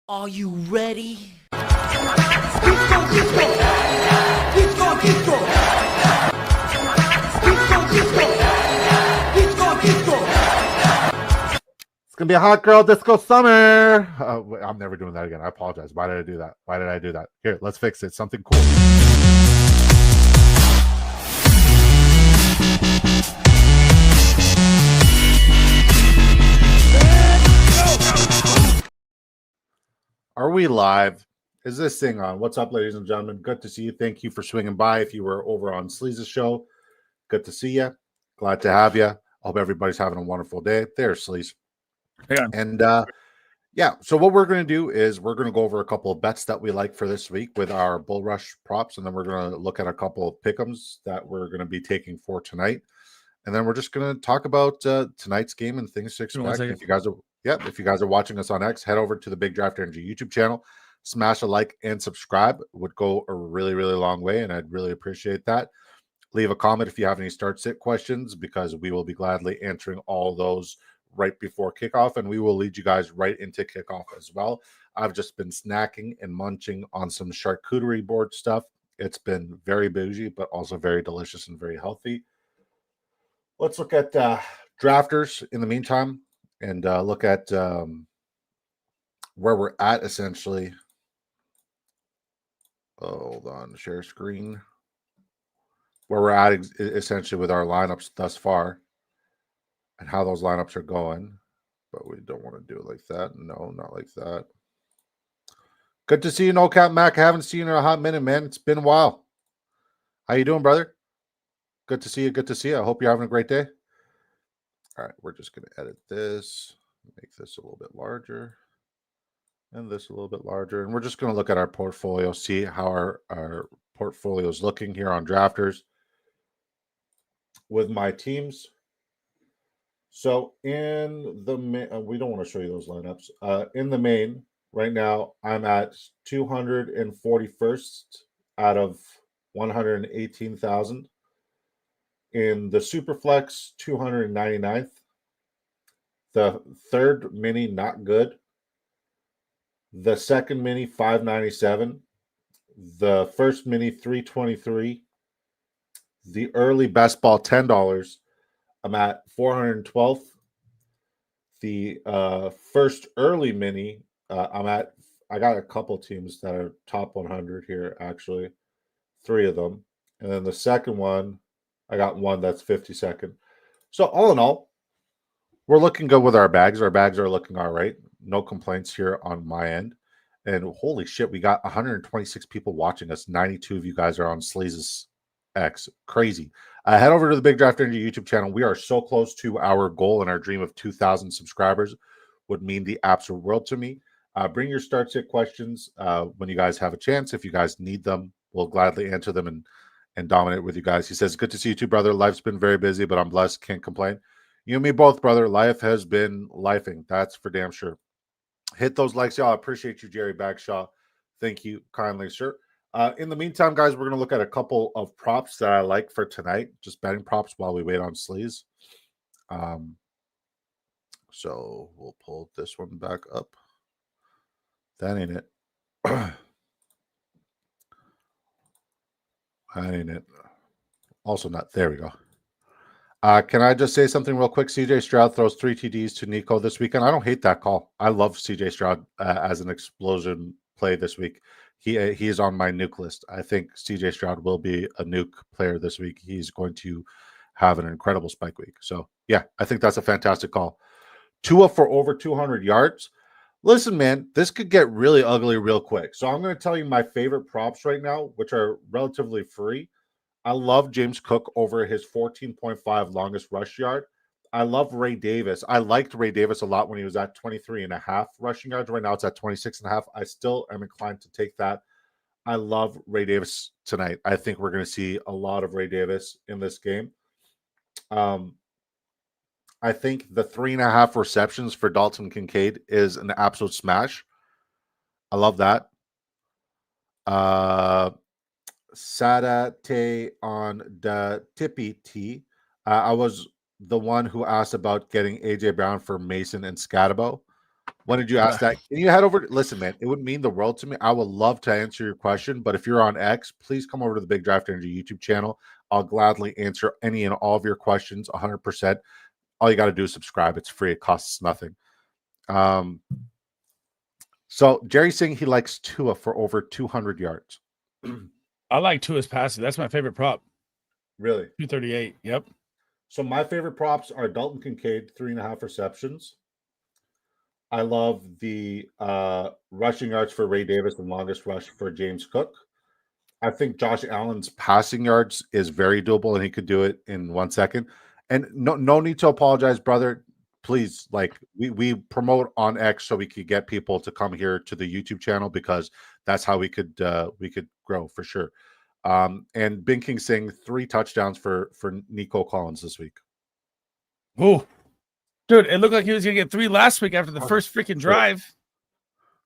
Are you ready? It's gonna be a hot girl disco summer. I'm never doing that again. I apologize. Why did I do that? Why did I do that? Here, let's fix it. Something cool. Are we live? Is this thing on? What's up, ladies and gentlemen? Good to see you. Thank you for swinging by. If you were over on Sleaze's show, good to see you. Glad to have you. Hope everybody's having a wonderful day. There's Sleaze. Yeah. And yeah, so what we're going to do is we're going to go over a couple of bets that we like for this week with our Bull Rush props, and then we're going to look at a couple of pick'ems that we're going to be taking for tonight. And then we're just going to talk about tonight's game and things to expect. If you guys are watching us on X, head over to the Big Draft Energy YouTube channel, smash a like and subscribe. It would go a really, really long way, and I'd really appreciate that. Leave a comment if you have any start sit questions, because we will be gladly answering all those right before kickoff, and we will lead you guys right into kickoff as well. I've just been snacking and munching on some charcuterie board stuff. It's been very bougie, but also very delicious and very healthy. Let's look at drafters in the meantime and look at where we're at essentially. Hold on, share screen. Where we're at essentially with our lineups thus far and how those lineups are going. But we don't want to do it like that. No, not like that. Good to see you, No Cap Mac. I haven't seen you in a hot minute, man. It's been a while. How you doing, brother? Good to see you. Good to see you. I hope you're having a great day. All right, we're just going to edit this, make this a little bit larger, and this a little bit larger. And we're just going to look at our portfolio, see how our portfolio is looking here on drafters with my teams. So in the we don't want to show you those lineups. In the main, right now, I'm at 241st out of 118,000. In the Superflex, 299th. The third mini, not good. The second mini, 597. The first mini, 323. The early best ball, $10. I'm at 412th. The first early mini, I got a couple teams that are top 100 here, actually. 3 of them. And then the second one, I got one that's 52nd. So all in all, we're looking good with our bags. Our bags are looking all right. No complaints here on my end. And holy shit, we got 126 people watching us. 92 of you guys are on Sleaze's X. Crazy. Head over to the Big Draft Energy YouTube channel. We are so close to our goal, and our dream of 2,000 subscribers would mean the absolute world to me. Bring your start sit questions when you guys have a chance. If you guys need them, we'll gladly answer them and dominate with you guys. He says, good to see you too, brother. Life's been very busy, but I'm blessed. Can't complain. You and me both, brother. Life has been lifing. That's for damn sure. Hit those likes, y'all. I appreciate you, Jerry Bagshaw. Thank you kindly, sir. In the meantime, guys, we're going to look at a couple of props that I like for tonight. Just betting props while we wait on Sleaze. So we'll pull this one back up. That ain't it. That ain't it. Also not. There we go. Can I just say something real quick? CJ Stroud throws 3 TDs to Nico this weekend. I don't hate that call. I love CJ Stroud as an explosion play this week. He is on my nuke list. I think CJ Stroud will be a nuke player this week. He's going to have an incredible spike week. So, yeah, I think that's a fantastic call. Tua for over 200 yards. Listen, man, this could get really ugly real quick. So I'm going to tell you my favorite props right now, which are relatively free. I love James Cook over his 14.5 longest rush yard. I love Ray Davis. I liked Ray Davis a lot when he was at 23.5 rushing yards. Right now it's at 26.5. I still am inclined to take that. I love Ray Davis tonight. I think we're going to see a lot of Ray Davis in this game. I think the 3.5 receptions for Dalton Kincaid is an absolute smash. I love that. Sadate on the Tippy T. I was the one who asked about getting AJ Brown for Mason and Scatabo. When did you ask that? Can you head over? Listen, man, it would mean the world to me. I would love to answer your question, but if you're on X, please come over to the Big Draft Energy YouTube channel. I'll gladly answer any and all of your questions 100%. All you got to do is subscribe. It's free. It costs nothing. So Jerry's saying he likes Tua for over 200 yards. I like Tua's passing. That's my favorite prop. Really? 238. Yep. So my favorite props are Dalton Kincaid, 3.5 receptions. I love the rushing yards for Ray Davis and longest rush for James Cook. I think Josh Allen's passing yards is very doable, and he could do it in 1 second. And no need to apologize, brother. Please, like we promote on X so we could get people to come here to the YouTube channel because that's how we could grow for sure. And Bing King saying 3 touchdowns for Nico Collins this week. Oh, dude, it looked like he was gonna get 3 last week after the first freaking drive.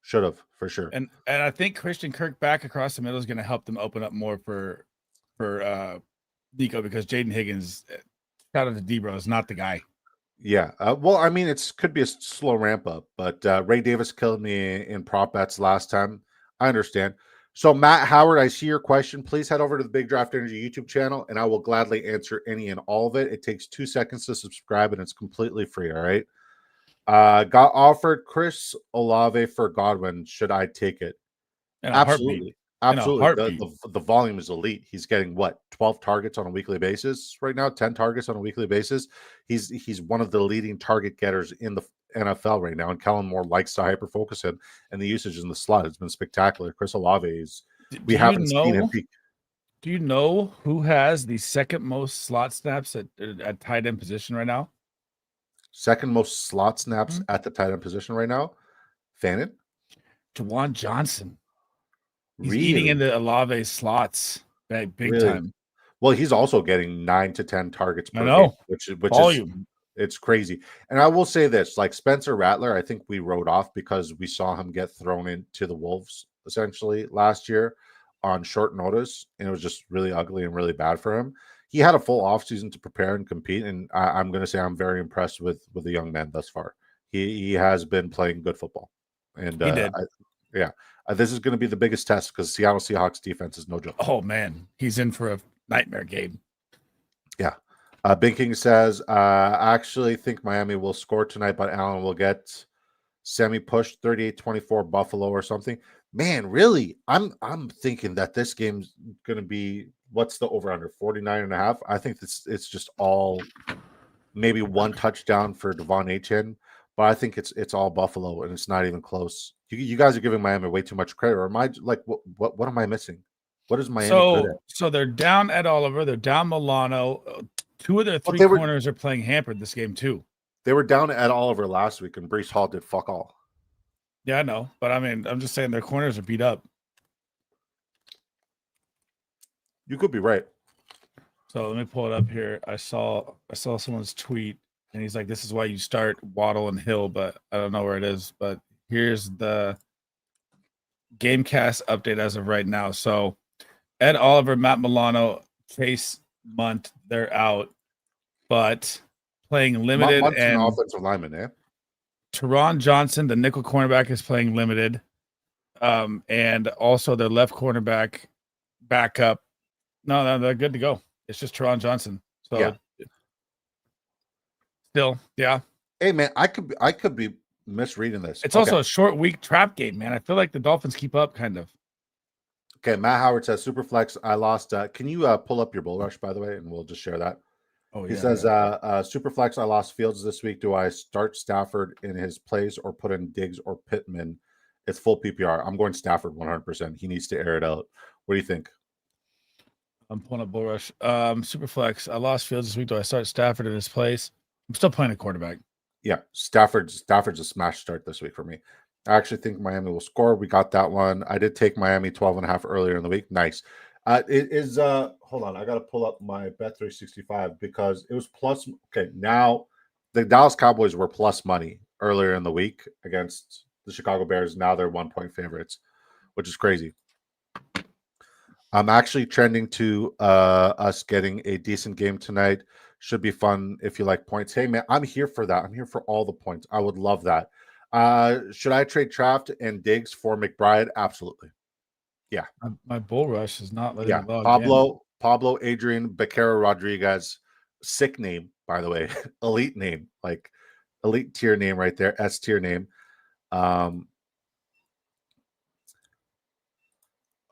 Should have for sure. And I think Christian Kirk back across the middle is gonna help them open up more for Nico because Jaden Higgins, shout out to D-Bro, is not the guy. Yeah. Well, I mean, could be a slow ramp up, but Ray Davis killed me in prop bets last time. I understand. So, Matt Howard, I see your question. Please head over to the Big Draft Energy YouTube channel, and I will gladly answer any and all of it. It takes 2 seconds to subscribe, and it's completely free, all right? Got offered Chris Olave for Godwin. Should I take it? Absolutely. Absolutely. The volume is elite. He's getting, 12 targets on a weekly basis right now, 10 targets on a weekly basis. He's one of the leading target getters in the NFL right now, and Kellen Moore likes to hyper focus him, and the usage in the slot has been spectacular. Chris Olave is we haven't seen him peak. Do you know who has the second most slot snaps at tight end position right now? Second most slot snaps at the tight end position right now? Fannin? Juwan Johnson. He's eating into Olave's slots big time. Well, he's also getting 9 to 10 targets per game, which volume. Is it's crazy. And I will say this, like Spencer Rattler, I think we wrote off because we saw him get thrown into the Wolves essentially last year on short notice, and it was just really ugly and really bad for him. He had a full offseason to prepare and compete, and I'm going to say I'm very impressed with the young man thus far. He has been playing good football. And he did. This is going to be the biggest test because Seattle Seahawks defense is no joke. Oh, man. He's in for a nightmare game. Yeah. Big King says, I actually think Miami will score tonight, but Allen will get semi-pushed 38-24 Buffalo or something. Man, really? I'm thinking that this game's going to be, what's the over-under, 49.5? I think it's just all maybe one touchdown for Devon Achane, but I think it's all Buffalo, and it's not even close. You guys are giving Miami way too much credit. Or am I like what am I missing? What is Miami good at? So they're down Ed Oliver, they're down Milano. 2 of their 3 corners are playing hampered this game too. They were down Ed Oliver last week, and Breece Hall did fuck all. Yeah, I know, but I mean, I'm just saying their corners are beat up. You could be right. So let me pull it up here. I saw someone's tweet, and he's like, "This is why you start Waddle and Hill," but I don't know where it is. But here's the Gamecast update as of right now. So Ed Oliver, Matt Milano, Chase Munt, they're out, but playing limited. Munt's an offensive lineman, eh? Teron Johnson, the nickel cornerback, is playing limited. And also their left cornerback backup. No, they're good to go. It's just Teron Johnson. So yeah. Still, yeah. Hey man, I could be misreading this. It's also a short week trap game, man. I feel like the Dolphins keep up kind of. Okay, Matt Howard says Superflex. I lost. Can you pull up your bull rush, by the way, and we'll just share that. Oh, he says, Superflex, I lost Fields this week. Do I start Stafford in his place or put in Diggs or Pittman? It's full PPR. I'm going Stafford 100%. He needs to air it out. What do you think? I'm pulling up bull rush. Superflex, I lost Fields this week. Do I start Stafford in his place? I'm still playing a quarterback. Yeah, Stafford's a smash start this week for me. I actually think Miami will score. We got that one. I did take Miami 12.5 earlier in the week. Nice. It is hold on, I gotta pull up my Bet365 because it was plus. Okay, now the Dallas Cowboys were plus money earlier in the week against the Chicago Bears. Now they're 1-point favorites, which is crazy. I'm actually trending to us getting a decent game tonight. Should be fun if you like points. Hey man, I'm here for that. I'm here for all the points. I would love that. Should I trade Traft and Diggs for McBride? Absolutely. Yeah. My bull rush is not letting me log in. Pablo Adrian Becerra Rodriguez. Sick name, by the way. Elite name, like elite tier name right there. S tier name. Hold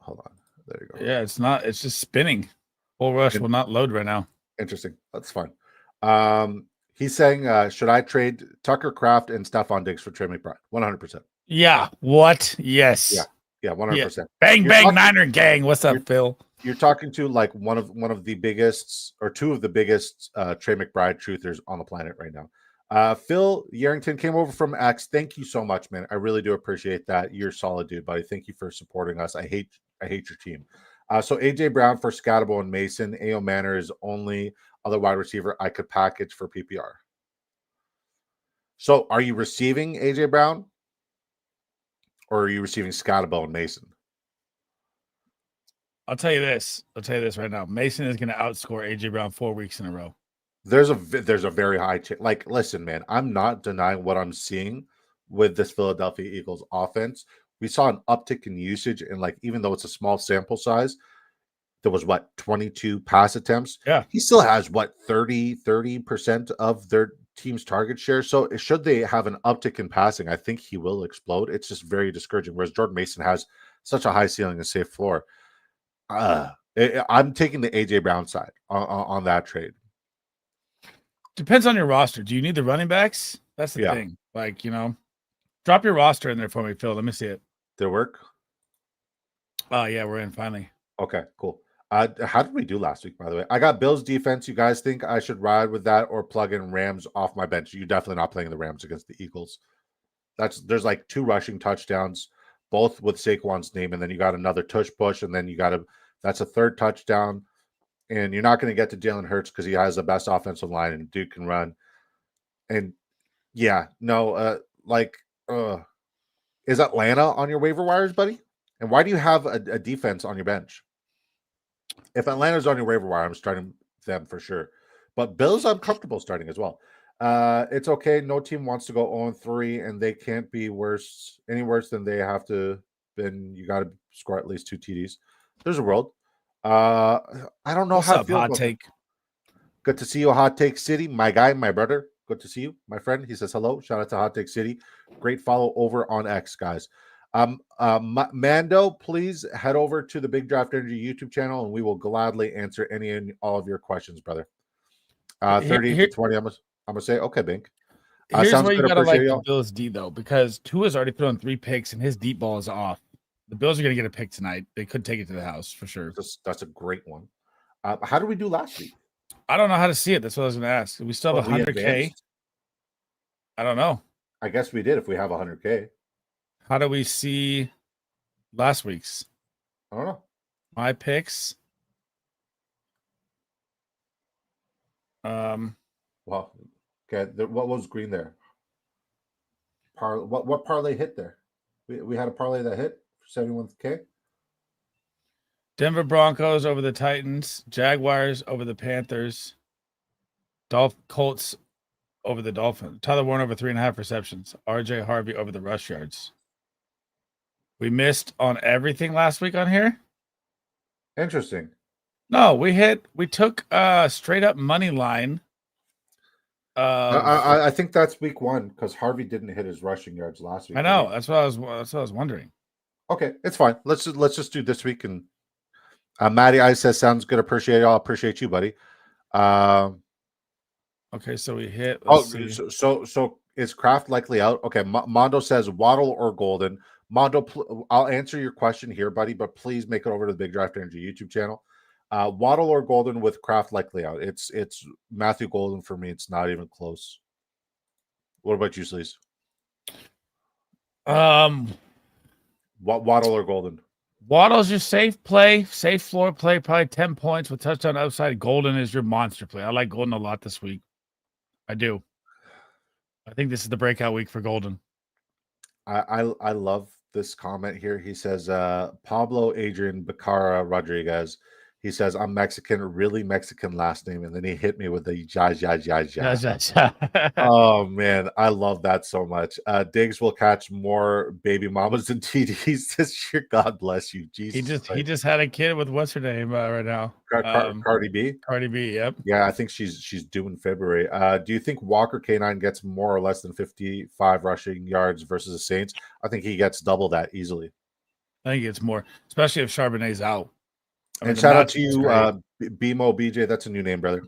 on. There you go. Yeah, it's just spinning. Bull rush will not load right now. Interesting. That's fine. He's saying, should I trade Tucker Kraft and Stephon Diggs for Trey McBride? 100%. Yeah. What? Yes. Yeah, 100%. Bang, bang, Niner gang. What's up, Phil? You're talking to like one of the biggest or two of the biggest Trey McBride truthers on the planet right now. Phil Yarrington came over from X. Thank you so much, man. I really do appreciate that. You're a solid dude, buddy. Thank you for supporting us. I hate your team. So AJ Brown for Scatterbo and Mason. A.O. Manor is only other wide receiver I could package for PPR. So are you receiving AJ Brown or are you receiving Scatterbo and Mason? I'll tell you this right now. Mason is going to outscore AJ Brown 4 weeks in a row. There's a very high chance. Like, listen, man, I'm not denying what I'm seeing with this Philadelphia Eagles offense. We saw an uptick in usage, and like, even though it's a small sample size, there was 22 pass attempts. Yeah, he still has 30% of their team's target share. So should they have an uptick in passing, I think he will explode. It's just very discouraging. Whereas Jordan Mason has such a high ceiling and safe floor. I'm taking the AJ Brown side on that trade. Depends on your roster. Do you need the running backs? That's the thing. Like, drop your roster in there for me, Phil. Let me see it. Did it work? Oh, yeah, we're in finally. Okay, cool. How did we do last week, by the way? I got Bills defense. You guys think I should ride with that or plug in Rams off my bench? You're definitely not playing the Rams against the Eagles. There's like 2 rushing touchdowns, both with Saquon's name, and then you got another tush push, and then that's a 3rd touchdown. And you're not going to get to Jalen Hurts because he has the best offensive line and Duke can run. And is Atlanta on your waiver wires, buddy? And why do you have a defense on your bench? If Atlanta's on your waiver wire, I'm starting them for sure. But Bills, I'm comfortable starting as well. It's okay. No team wants to go 0-3, and they can't be any worse than they have to. Then you got to score at least 2 TDs. There's a world. I don't know how to feel. Hot take. Good to see you, Hot Take City. My guy, my brother. Good to see you, my friend. He says hello. Shout out to Hot Take City. Great follow over on X, guys. Mando, please head over to the Big Draft Energy YouTube channel, and we will gladly answer any and all of your questions, brother. 30 to 20. I'm gonna say okay, Bink. Here's where you gotta like the Bills D though, because Tua's already put on 3 picks, and his deep ball is off. The Bills are going to get a pick tonight. They could take it to the house for sure. That's a great one. How did we do last week? I don't know how to see it. That's what I was going to ask. We still have 100K. I don't know. I guess we did if we have 100K. How do we see last week's? I don't know. My picks. Well, okay. What was green there? What parlay hit there? We had a parlay that hit for 71K. Denver Broncos over the Titans, Jaguars over the Panthers, Colts over the Dolphins, Tyler Warren over 3.5 receptions, RJ Harvey over the rush yards. We missed on everything last week on here. Interesting. No, we took straight up money line. I think that's week 1 because Harvey didn't hit his rushing yards last week. I know. That's what I was wondering. Okay, it's fine. Let's just do this week. And Matty I says sounds good. Appreciate it. I'll appreciate you, buddy. Okay, so we hit. So is Kraft likely out? Okay, Mondo says Waddle or Golden. Mondo, I'll answer your question here, buddy, but please make it over to the Big Draft Energy YouTube channel. Waddle or Golden with Kraft likely out. It's Matthew Golden for me. It's not even close. What about you, Sleaze? Waddle or Golden? Waddle's your safe play, safe floor play, probably 10 points with touchdown upside. Golden is your monster play. I like Golden a lot this week. I do. I think this is the breakout week for Golden. I love this comment here. He says, Pablo Adrian Becerra Rodriguez. He says, I'm Mexican, really Mexican last name. And then he hit me with the ja. Yeah. Oh, man. I love that so much. Diggs will catch more baby mamas than TDs this year. God bless you. Jesus. He just had a kid with what's her name right now? Cardi B. Cardi B. Yep. Yeah, I think she's due in February. Do you think Walker K9 gets more or less than 55 rushing yards versus the Saints? I think he gets double that easily. I think it's more, especially if Charbonnet's out. And shout out to you, BMO BJ. That's a new name, brother.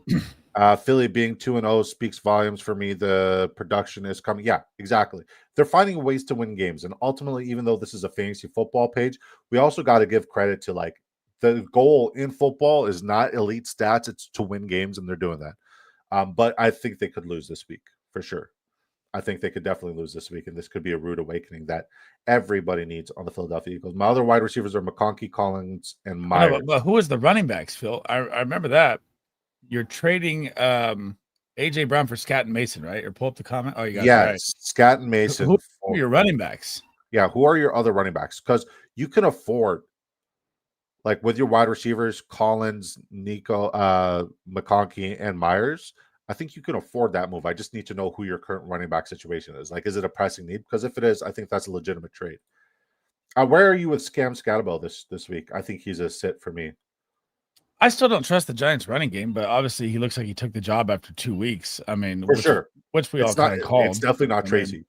Philly being 2-0 speaks volumes for me. The production is coming. Yeah, exactly. They're finding ways to win games. And ultimately, even though this is a fantasy football page, we also got to give credit to like the goal in football is not elite stats, it's to win games, and they're doing that. But I think they could lose this week for sure. I think they could definitely lose this week, and this could be a rude awakening that everybody needs on the Philadelphia Eagles. My other wide receivers are McConkey, Collins, and Myers. But who is the running backs, Phil? I remember that. You're trading AJ Brown for Scott and Mason, right? Or pull up the comment. Oh, you got it right. Scott and Mason. Who are your running backs? Yeah, who are your other running backs? Because you can afford, like with your wide receivers, Collins, Nico, McConkey, and Myers. I think you can afford that move. I just need to know who your current running back situation is. Like, is it a pressing need? Because if it is, I think that's a legitimate trade. Where are you with Scam Scatterbo this week? I think he's a sit for me. I still don't trust the Giants running game, but obviously he looks like he took the job after 2 weeks. I mean, which we all kind of called. It's definitely not Tracy.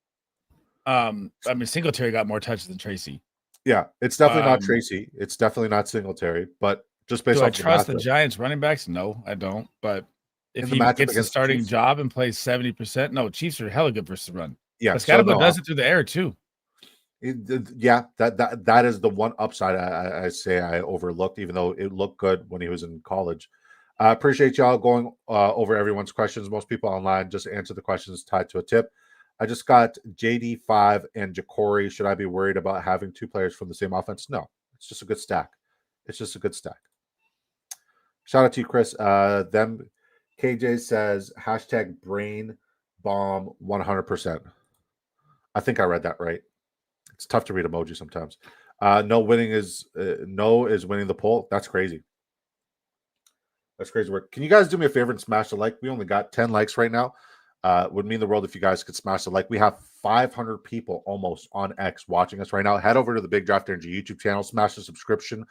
I mean, Singletary got more touches than Tracy. Yeah, it's definitely not Tracy. It's definitely not Singletary. But just based off, I trust the Giants running backs? No, I don't. But if he gets a starting job and plays 70%, no, Chiefs are hella good versus the run. Yeah, Scatterbo does it through the air too. That is the one upside I say I overlooked, even though it looked good when he was in college. I appreciate y'all going over everyone's questions. Most people online just answer the questions tied to a tip. I just got JD5 and Ja'Cory. Should I be worried about having two players from the same offense? No, it's just a good stack. It's just a good stack. Shout out to you, Chris. Them KJ says hashtag brain bomb 100%. I think I read that right. It's tough to read emoji sometimes. No is winning the poll. That's crazy. That's crazy work. Can you guys do me a favor and smash the like? We only got 10 likes right now. Would mean the world if you guys could smash the like. We have 500 people almost on X watching us right now. Head over to the Big Draft Energy YouTube channel. Smash the subscription.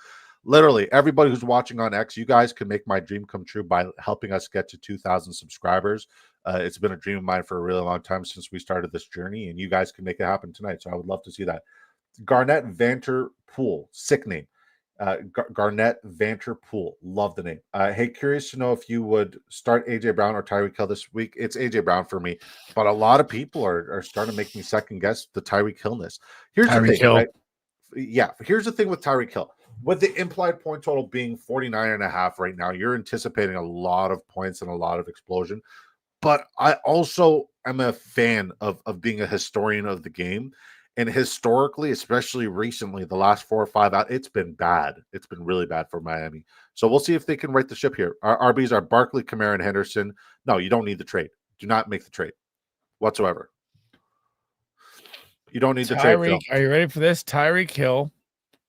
Literally, everybody who's watching on X, you guys can make my dream come true by helping us get to 2,000 subscribers. It's been a dream of mine for a really long time since we started this journey, and you guys can make it happen tonight. So I would love to see that. Garnett Vanterpool, sick name. Garnett Vanterpool, love the name. Hey, curious to know if you would start AJ Brown or Tyreek Hill this week. It's AJ Brown for me, but a lot of people are starting to make me second guess the Tyreek Hillness. Here's the thing, right? Yeah, here's the thing with Tyreek Hill. With the implied point total being 49.5 right now, you're anticipating a lot of points and a lot of explosion. But I also am a fan of being a historian of the game. And historically, especially recently, the last 4 or 5 out, it's been bad. It's been really bad for Miami. So we'll see if they can right the ship here. Our RBs are Barkley, Kamara, and Henderson. No, you don't need the trade. Do not make the trade whatsoever. You don't need the trade. Phil. Are you ready for this? Tyreek Hill,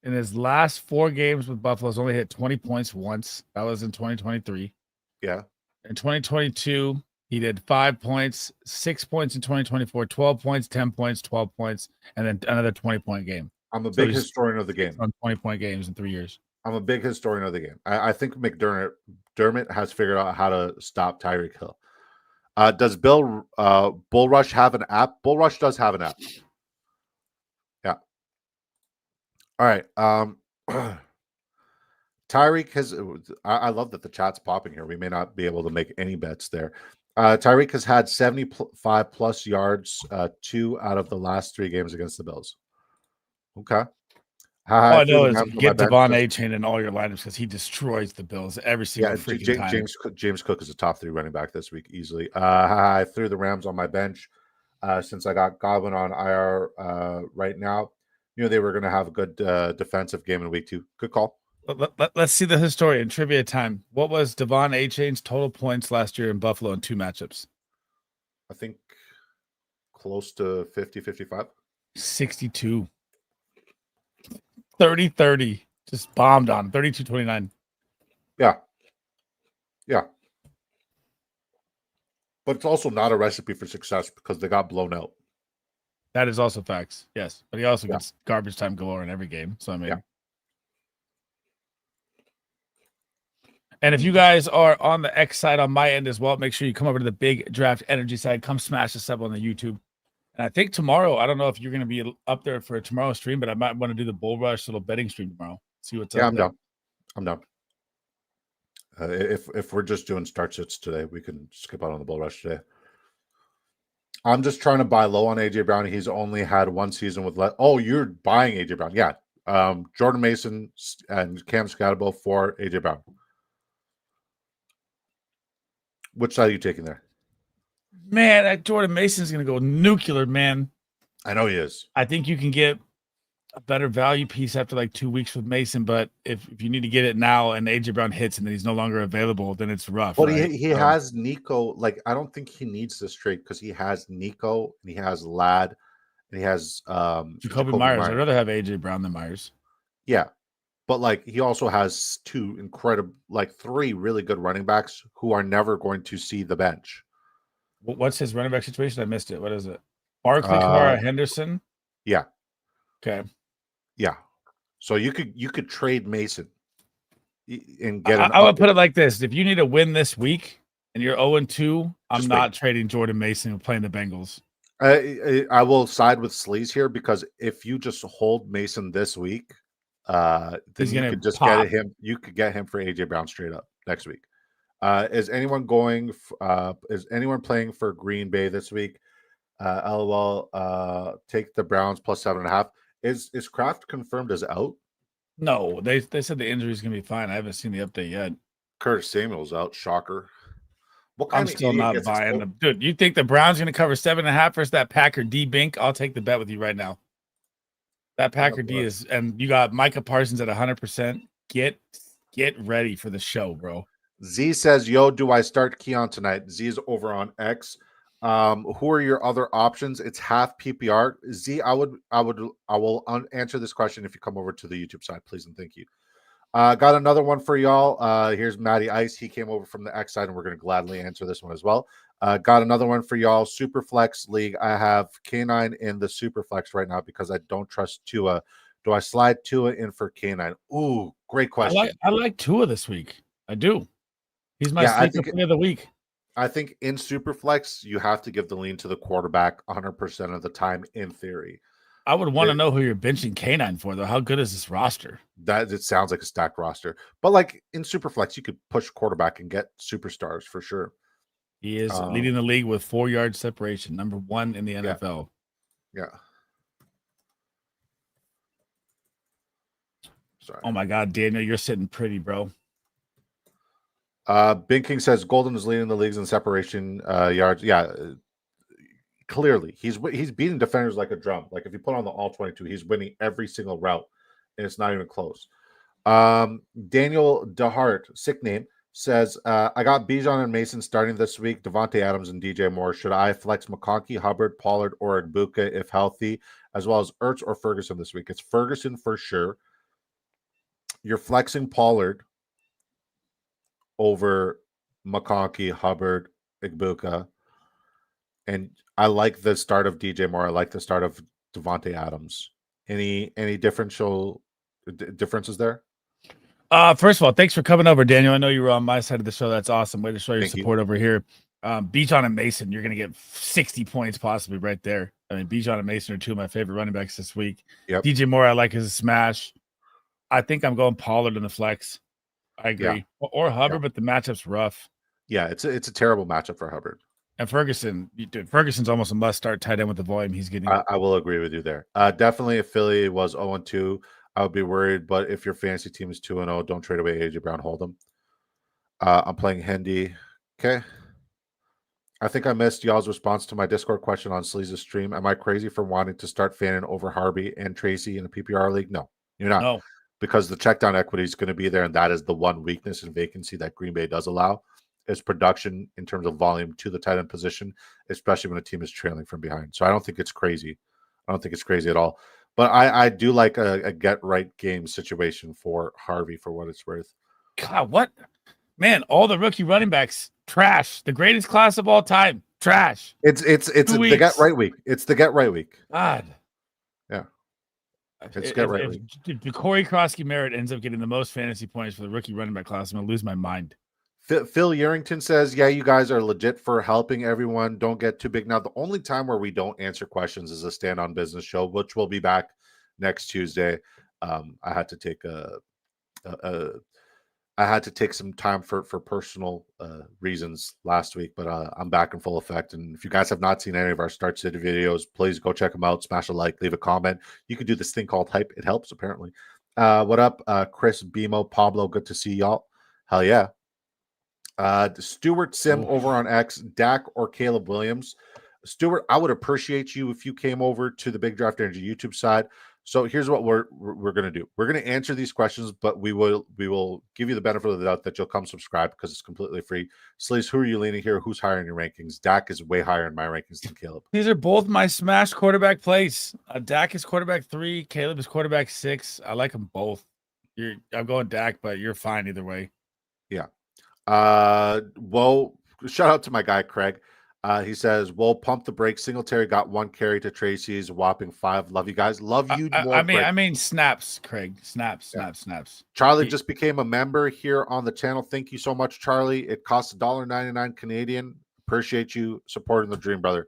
in his last 4 games with Buffalo, has only hit 20 points once. That was in 2023. Yeah. In 2022, he did 5 points, 6 points in 2024, 12 points, 10 points, 12 points, and then another 20-point game. I'm a big historian of the game. On 20-point games in 3 years. I'm a big historian of the game. I think McDermott has figured out how to stop Tyreek Hill. Does Bull Rush have an app? Bull Rush does have an app. Yeah. All right. Tyreek has. I love that the chat's popping here. We may not be able to make any bets there. Tyreek has had 75 plus yards 2 out of the last 3 games against the Bills. Okay. All I know is get Devon A-Chain in all your lineups because he destroys the Bills every single freaking time. James Cook is a top 3 running back this week easily. I threw the Rams on my bench since I got Godwin on IR right now. You know they were going to have a good defensive game in week 2. Good call. Let's see the historian trivia time. What was Devon A-Chain's total points last year in Buffalo in 2 matchups? I think close to 50, 55. 62. 30-30. Just bombed on 32-29. Yeah. Yeah. But it's also not a recipe for success because they got blown out. That is also facts. Yes. But he also Yeah. gets garbage time galore in every game. So, I mean. Yeah. And if you guys are on the X side on my end as well, make sure you come over to the Big Draft Energy side. Come smash us up on the YouTube. And I think tomorrow, I don't know if you're going to be up there for tomorrow's stream, but I might want to do the Bull Rush little betting stream tomorrow. See what's Yeah, up I'm there. down. I'm down. If we're just doing start sits today, we can skip out on the Bull Rush today. I'm just trying to buy low on AJ Brown. He's only had one season with Oh, you're buying AJ Brown. Yeah. Jordan Mason and Cam Scatterbo for AJ Brown. Which side are you taking there? Man, that Jordan Mason's going to go nuclear, man. I know he is. I think you can get a better value piece after like 2 weeks with Mason, but if you need to get it now and AJ Brown hits and then he's no longer available, then it's rough. But right? he has Nico. Like, I don't think he needs this trade because he has Nico and he has Ladd and he has Jacoby Myers. I'd rather have AJ Brown than Myers. Yeah. But like he also has three really good running backs who are never going to see the bench. What's his running back situation? I missed it. What is it? Barkley, Kamara, Henderson. Yeah. Okay. Yeah. So you could trade Mason and get. I would put it like this: if you need a win this week and you're 0-2, I'm not trading Jordan Mason and playing the Bengals. I will side with Sleaze here because if you just hold Mason this week, then you could just get him. You could get him for AJ Brown straight up next week. Is anyone going? Is anyone playing for Green Bay this week? LOL. Take the Browns plus 7.5. Is Kraft confirmed as out? No, they said the injury is gonna be fine. I haven't seen the update yet. Curtis Samuel's out. Shocker. I'm still not buying them, dude. You think the Browns going to cover 7.5 versus that Packer D Bink? I'll take the bet with you right now. That Packer D is, and you got Micah Parsons at 100%. Get ready for the show, bro. Z says, "Yo, do I start Keon tonight?" Z is over on X. Who are your other options? It's half PPR. Z, I will answer this question if you come over to the YouTube side, please and thank you. Got another one for y'all. Here's Matty Ice. He came over from the X side, and we're going to gladly answer this one as well. Got another one for y'all. Superflex League. I have K9 in the Superflex right now because I don't trust Tua. Do I slide Tua in for K9? Ooh, great question. I like Tua this week. I do. He's my sleeper play of the week. I think in Superflex, you have to give the lean to the quarterback 100% of the time in theory. I would want to know who you're benching K9 for, though. How good is this roster? That it sounds like a stacked roster, but like in Superflex, you could push quarterback and get superstars for sure. He is leading the league with 4 yard separation, number 1 in the NFL. Yeah. Sorry. Oh my God, Daniel, you're sitting pretty, bro. Big King says Golden is leading the leagues in separation yards. Yeah. Clearly, he's beating defenders like a drum. Like if you put on the all 22, he's winning every single route, and it's not even close. Daniel DeHart, sick name, says, I got Bijan and Mason starting this week, Devontae Adams and DJ Moore. Should I flex McConkey, Hubbard, Pollard, or Ibuka if healthy, as well as Ertz or Ferguson this week? It's Ferguson for sure. You're flexing Pollard over McConkey, Hubbard, Ibuka. And I like the start of DJ Moore. I like the start of Devontae Adams. Any differential differences there? First of all, thanks for coming over, Daniel. I know you were on my side of the show. That's awesome. Way to show your support over here. Bijan and Mason, you're going to get 60 points possibly right there. I mean, Bijan and Mason are 2 of my favorite running backs this week. Yep. DJ Moore, I like as a smash. I think I'm going Pollard in the flex. I agree. Yeah. Or Hubbard, but the matchup's rough. Yeah, it's a terrible matchup for Hubbard. And Ferguson, dude, Ferguson's almost a must-start tight end with the volume he's getting. I will agree with you there. Definitely, if Philly was 0-2, I would be worried. But if your fantasy team is 2-0, don't trade away AJ Brown. Hold him. I'm playing Hendy. Okay. I think I missed y'all's response to my Discord question on Sleaze's stream. Am I crazy for wanting to start fanning over Harvey and Tracy in a PPR league? No, you're not. No. Because the check down equity is going to be there, and that is the one weakness and vacancy that Green Bay does allow. Is production in terms of volume to the tight end position, especially when a team is trailing from behind. So I don't think it's crazy. I don't think it's crazy at all. But I do like a get right game situation for Harvey for what it's worth. God, what? Man, all the rookie running backs, trash. The greatest class of all time, trash. It's 2 the get weeks. right week. It's the get right week. God. Yeah. It's get right week. If Corey Krosky Merritt ends up getting the most fantasy points for the rookie running back class, I'm gonna lose my mind. Phil Yerington says, yeah, you guys are legit for helping everyone. Don't get too big. Now, the only time where we don't answer questions is a Stand on Business show, which will be back next Tuesday. I had to take I had to take some time for personal reasons last week, but I'm back in full effect. And if you guys have not seen any of our Start City videos, please go check them out. Smash a like, leave a comment. You can do this thing called hype. It helps, apparently. What up, Chris, Bimo, Pablo? Good to see y'all. Hell yeah. Stuart Sim over on X, Dak or Caleb Williams. Stuart, I would appreciate you if you came over to the Big Draft Energy YouTube side. So here's what we're going to do. We're going to answer these questions, but we will give you the benefit of the doubt that you'll come subscribe because it's completely free. Sleaze, who are you leaning here? Who's higher in your rankings? Dak is way higher in my rankings than Caleb. These are both my smash quarterback plays. Dak is quarterback 3. Caleb is quarterback 6. I like them both. I'm going Dak, but you're fine either way. Yeah. Well, shout out to my guy Craig. He says, "Well, pump the brakes. Singletary got 1 carry to Tracy's whopping 5. Love you guys. Love you more." I mean snaps, Craig. Snaps. Charlie just became a member here on the channel. Thank you so much, Charlie. It costs $1.99 Canadian. Appreciate you supporting the dream, brother.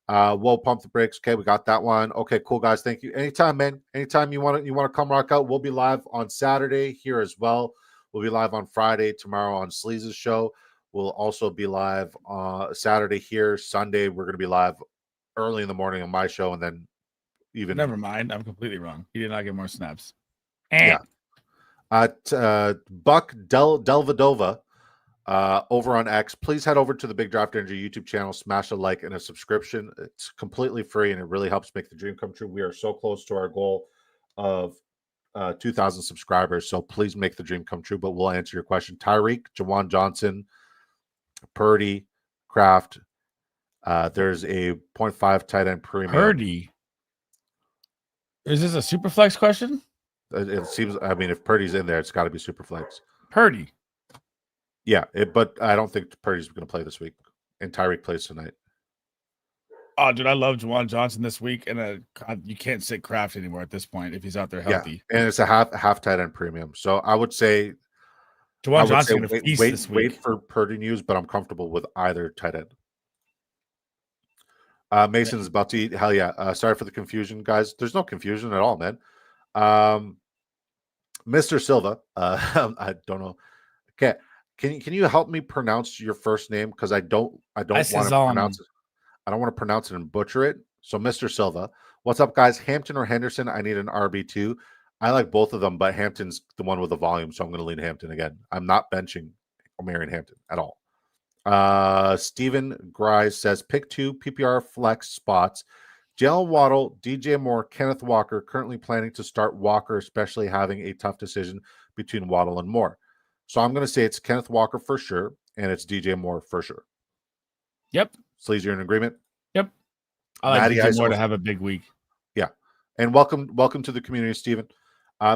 Well, pump the brakes. Okay, we got that one. Okay, cool, guys. Thank you. Anytime, man. Anytime you want to come rock out. We'll be live on Saturday here as well. We'll be live on Friday, tomorrow on Sleaze's show. We'll also be live Saturday here. Sunday, we're going to be live early in the morning on my show. And then even... Never mind. I'm completely wrong. He did not get more snaps. Yeah. Buck Delvadova over on X. Please head over to the Big Draft Energy YouTube channel. Smash a like and a subscription. It's completely free, and it really helps make the dream come true. We are so close to our goal of 2,000 subscribers, so please make the dream come true. But we'll answer your question. Tyreek, Jawan Johnson, Purdy, Kraft. There's a 0.5 tight end premium. Purdy. Is this a super flex question? It seems. I mean, if Purdy's in there, it's got to be super flex. Purdy. Yeah, but I don't think Purdy's going to play this week, and Tyreek plays tonight. Oh, dude, I love Jawan Johnson this week, and you can't sit Kraft anymore at this point if he's out there healthy. Yeah, and it's a half tight end premium. So I would say Jawan Johnson going to feast this week. Wait for Purdy news, but I'm comfortable with either tight end. Mason's about to eat. Hell yeah. Sorry for the confusion, guys. There's no confusion at all, man. Mr. Silva. I don't know. Okay. Can you help me pronounce your first name? Because I don't want to pronounce it. I don't want to pronounce it and butcher it. So, Mr. Silva, what's up, guys? Hampton or Henderson? I need an RB2. I like both of them, but Hampton's the one with the volume, so I'm going to lean Hampton again. I'm not benching Marion Hampton at all. Steven Grise says, pick 2 PPR flex spots. Jalen Waddle, DJ Moore, Kenneth Walker. Currently planning to start Walker, especially having a tough decision between Waddle and Moore. So I'm going to say it's Kenneth Walker for sure, and it's DJ Moore for sure. Yep. Sleaze, you're in agreement? Yep. I like DJ Moore to have a big week. Yeah. And welcome to the community, Steven.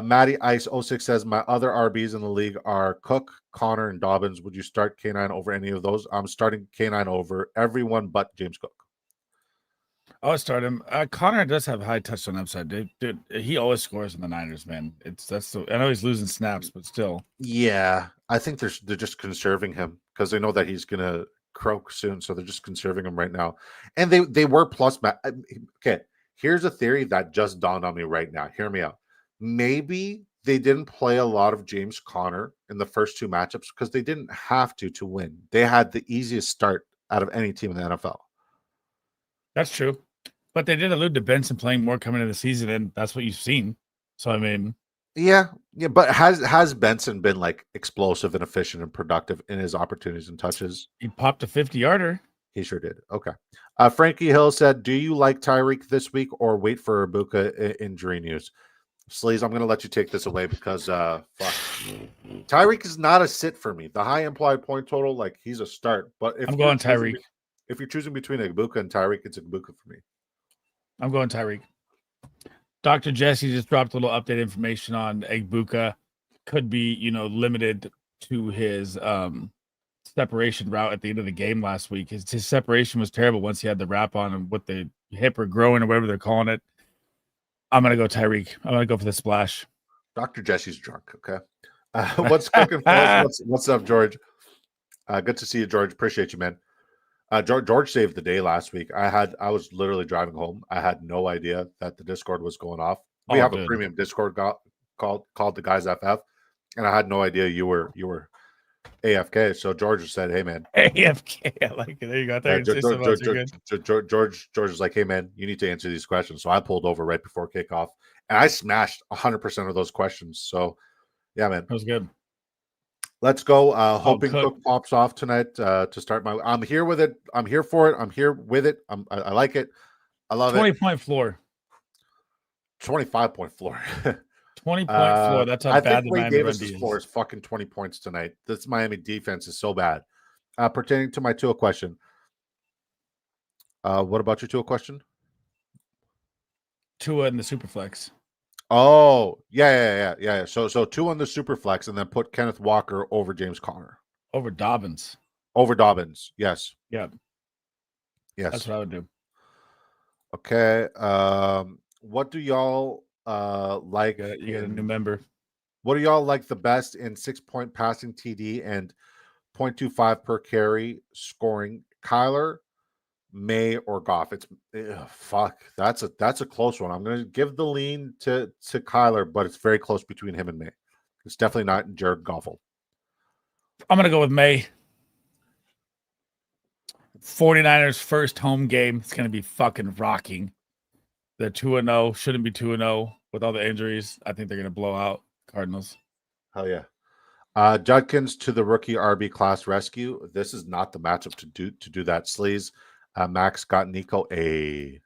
Matty Ice 06 says, my other RBs in the league are Cook, Connor, and Dobbins. Would you start K9 over any of those? I'm starting K9 over everyone but James Cook. I'll start him. Connor does have high touchdown upside. Dude, he always scores in the Niners, man. I know he's losing snaps, but still. Yeah, I think they're just conserving him because they know that he's gonna croak soon, so they're just conserving him right now. And they were plus. Okay, here's a theory that just dawned on me right now. Hear me out. Maybe they didn't play a lot of James Conner in the first 2 matchups because they didn't have to win. They had the easiest start out of any team in the NFL. That's true. But they did allude to Benson playing more coming into the season, and that's what you've seen. So, I mean... Yeah, but has Benson been, like, explosive and efficient and productive in his opportunities and touches? He popped a 50-yarder. He sure did. Okay. Frankie Hill said, do you like Tyreek this week or wait for Ibuka injury news? Sleaze, I'm going to let you take this away because Tyreek is not a sit for me. The high implied point total, like, he's a start. But if I'm going Tyreek. If you're choosing between Ibuka and Tyreek, it's Ibuka for me. I'm going Tyreek. Dr. Jesse just dropped a little update information on Ibuka. Could be, limited to his separation route at the end of the game last week. His separation was terrible once he had the wrap on and with the hip or growing or whatever they're calling it. I'm gonna go Tyreek. I'm gonna go for the splash. Dr. Jesse's drunk. Okay. What's cooking, fellas? What's up, George? Good to see you, George. Appreciate you, man. George saved the day last week. I was literally driving home. I had no idea that the Discord was going off. We have a premium Discord called the Guys FF, and I had no idea you were AFK. So George said, "Hey, man, AFK. I like it. There you go. George was like, "Hey, man, you need to answer these questions." So I pulled over right before kickoff, and I smashed 100% of those questions. So, yeah, man, that was good. Let's go. Hoping Cook pops off tonight to start my. I'm here with it. I'm here for it. I'm here with it. I like it. I love 20-point floor. 25-point floor. 20-point floor. That's how bad the Wade Davis's floor is. Fucking 20 points tonight. This Miami defense is so bad. Pertaining to my Tua question. What about your Tua question? Tua in the Superflex. Oh, yeah. So Tua on the Superflex, and then put Kenneth Walker over James Conner. Over Dobbins. Yes. Yeah. Yes. That's what I would do. Okay. What do y'all like? You got a new member. What do y'all like the best in 6-point passing TD and 0.25 per carry scoring? Kyler, May, or Goff? It's fuck. That's a close one. I'm going to give the lean to Kyler, but it's very close between him and May. It's definitely not Jared Goff. I'm going to go with May. 49ers first home game. It's going to be fucking rocking. They're 2-0. Shouldn't be 2-0 with all the injuries. I think they're going to blow out Cardinals. Hell yeah. Judkins to the rookie RB class rescue. This is not the matchup to do that. Sleaze. Max got Nico a.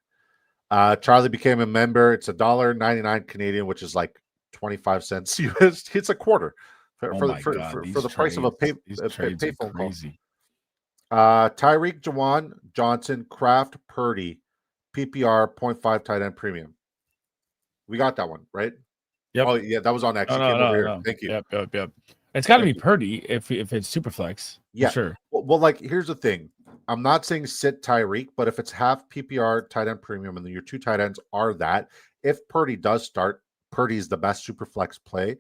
Charlie became a member. It's $1.99 Canadian, which is like 25 cents US. It's a quarter for the price of a pay phone call. Tyreek, Jawan, Johnson, Kraft, Purdy, PPR 0.5 tight end premium. We got that one, right? Yep. Oh yeah, that was on X. No. Thank you. Yep. It's got to be Purdy if it's super flex. Yeah, sure. Well, like here's the thing. I'm not saying sit Tyreek, but if it's half PPR tight end premium and then your two tight ends are that, if Purdy does start, Purdy's the best super flex play.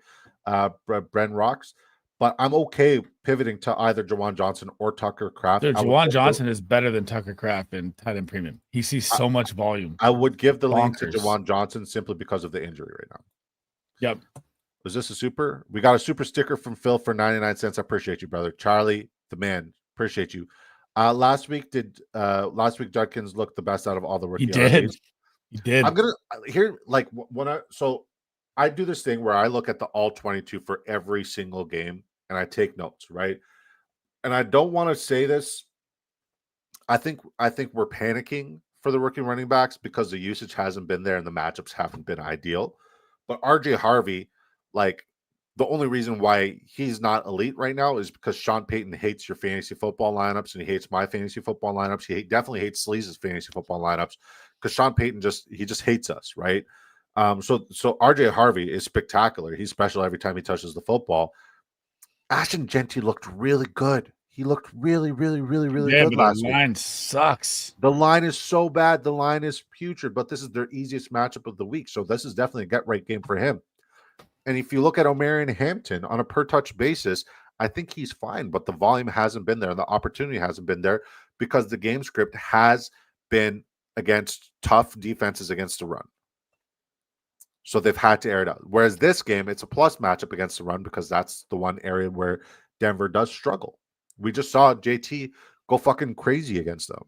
Bren rocks, but I'm okay pivoting to either Jawan Johnson or Tucker Kraft. Dude, Jawan Johnson is better than Tucker Kraft in tight end premium. He sees so much volume. I would give the lean to Jawan Johnson simply because of the injury right now. Yep. Was this a super? We got a super sticker from Phil for 99 cents. I appreciate you, brother. Charlie, the man, appreciate you. Last week Judkins looked the best out of all the rookie RBs. He did. I'm gonna here like when I do this thing where I look at the all 22 for every single game and I take notes, right? And I don't want to say this. I think we're panicking for the rookie running backs because the usage hasn't been there and the matchups haven't been ideal. But RJ Harvey, like the only reason why he's not elite right now is because Sean Payton hates your fantasy football lineups and he hates my fantasy football lineups. He definitely hates Sleaze's fantasy football lineups because Sean Payton just hates us, right? So RJ Harvey is spectacular. He's special every time he touches the football. Ashton Genty looked really good. He looked really good last week. The line sucks. The line is so bad. The line is putrid, but this is their easiest matchup of the week. So this is definitely a get-right game for him. And if you look at Omarion Hampton on a per-touch basis, I think he's fine, but the volume hasn't been there and the opportunity hasn't been there because the game script has been against tough defenses against the run. So they've had to air it out. Whereas this game, it's a plus matchup against the run because that's the one area where Denver does struggle. We just saw JT go fucking crazy against them.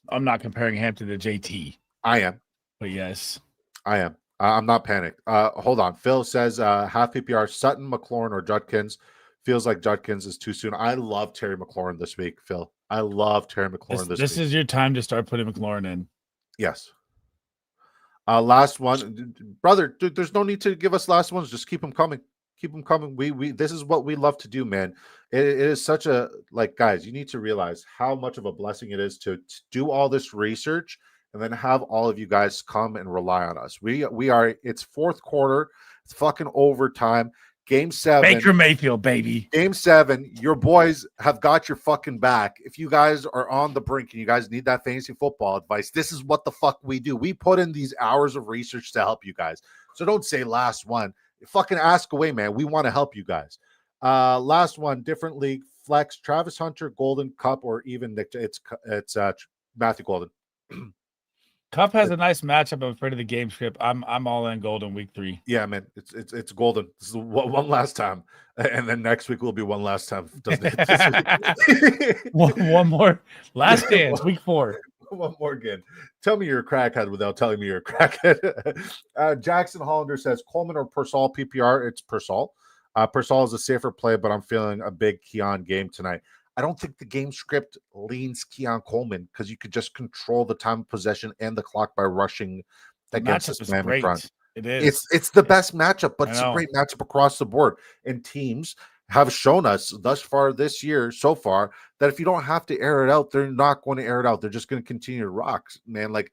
I'm not comparing Hampton to JT. I am. But yes. I am. I'm not panicked. Hold on. Phil says half PPR, Sutton, McLaurin, or Judkins. Feels like Judkins is too soon. I love Terry McLaurin this week, Phil. I love Terry McLaurin this week. This is your time to start putting McLaurin in. Yes. Last one. Brother, dude, there's no need to give us last ones. Just keep them coming. Keep them coming. We this is what we love to do, man. It is such a, like, guys, you need to realize how much of a blessing it is to do all this research and then have all of you guys come and rely on us. We are, it's fourth quarter. It's fucking overtime. Game 7. Baker Mayfield, baby. Game 7, your boys have got your fucking back. If you guys are on the brink and you guys need that fantasy football advice, this is what the fuck we do. We put in these hours of research to help you guys. So don't say last one. Fucking ask away, man. We want to help you guys. Last one, different league, flex, Travis Hunter, Golden, Cup, or even Nick. It's Matthew Golden. Cup has a nice matchup. I'm afraid of the game script. I'm all in Golden week 3. Yeah, man, it's Golden. This is one last time, and then next week will be one last time. one more last dance, week 4. One more again. Tell me you're a crackhead without telling me you're a crackhead. Jackson Hollander says Coleman or Persall PPR. It's Persall. Persall is a safer play, but I'm feeling a big Keon game tonight. I don't think the game script leans Keon Coleman because you could just control the time of possession and the clock by rushing against this man in front. It is. It's the best matchup, but it's a great matchup across the board. And teams have shown us thus far this year, so far, that if you don't have to air it out, they're not going to air it out. They're just going to continue to rock, man. Like,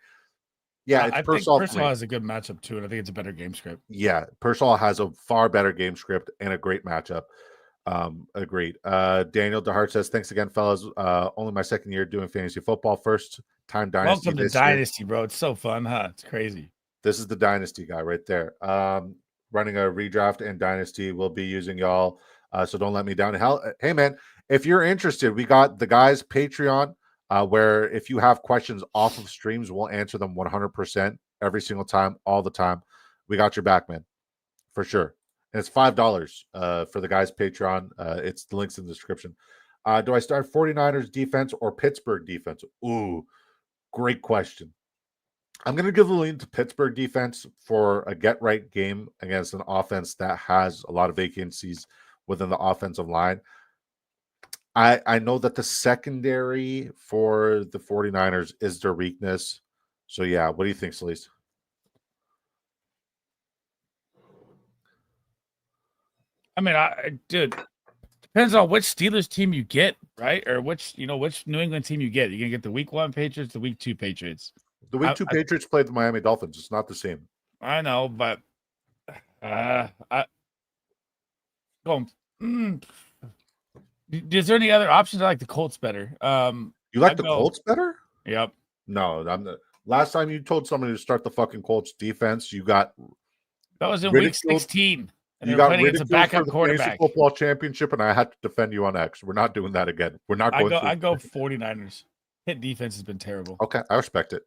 yeah, it's I think Persall has a good matchup too, and I think it's a better game script. Yeah, Persall has a far better game script and a great matchup. Agreed. Daniel DeHart says, thanks again, fellas. Only my second year doing fantasy football. First time Dynasty. Welcome to Dynasty, bro. It's so fun, huh? It's crazy. This is the Dynasty guy right there. Running a redraft and Dynasty. Will be using y'all. So don't let me down. Hey, man, if you're interested, we got the guys' Patreon, where if you have questions off of streams, we'll answer them 100% every single time, all the time. We got your back, man, for sure. And it's $5 for the guys' Patreon. It's the links in the description. Do I start 49ers defense or Pittsburgh defense? Ooh, great question. I'm going to give the lean to Pittsburgh defense for a get-right game against an offense that has a lot of vacancies within the offensive line. I know that the secondary for the 49ers is their weakness. So, yeah, what do you think, Celeste? I mean, dude, depends on which Steelers team you get, right? Or which New England team you get. You're gonna get the week 1 Patriots, the week 2 Patriots. The week 2 Patriots played the Miami Dolphins. It's not the same. I know, but is there any other options? I like the Colts better. You like the Colts better? Yep. No, last time you told somebody to start the fucking Colts defense, you got that was in week 16. And you got playing against a backup quarterback. Football championship, and I had to defend you on X. We're not doing that again. We're not going. I go 49ers. Hit defense has been terrible. Okay, I respect it.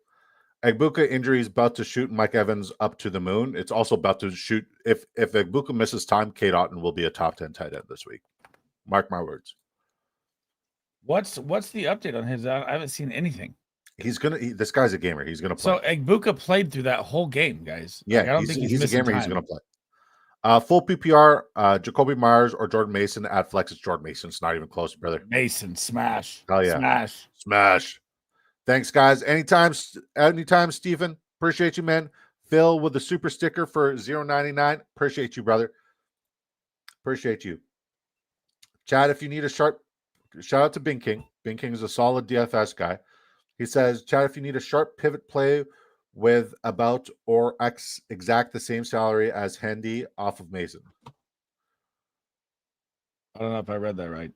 Egbuka injury is about to shoot Mike Evans up to the moon. It's also about to shoot. If Egbuka misses time, Kate Otten will be a top 10 tight end this week. Mark my words. What's the update on his? I haven't seen anything. This guy's a gamer. He's gonna play. So Egbuka played through that whole game, guys. Yeah, I don't think he's a gamer. Time. He's gonna play. Full PPR, Jacoby Myers or Jordan Mason at flex. It's Jordan Mason. It's not even close, brother. Mason, smash. Hell yeah. Smash. Thanks, guys. Anytime, Stephen. Appreciate you, man. Phil with the super sticker for $0.99. Appreciate you, brother. Appreciate you. Chad, if you need a sharp, shout out to Bing King. Bing King is a solid DFS guy. He says, Chad, if you need a sharp pivot play with about or exact the same salary as Hendy off of Mason. I don't know if I read that right.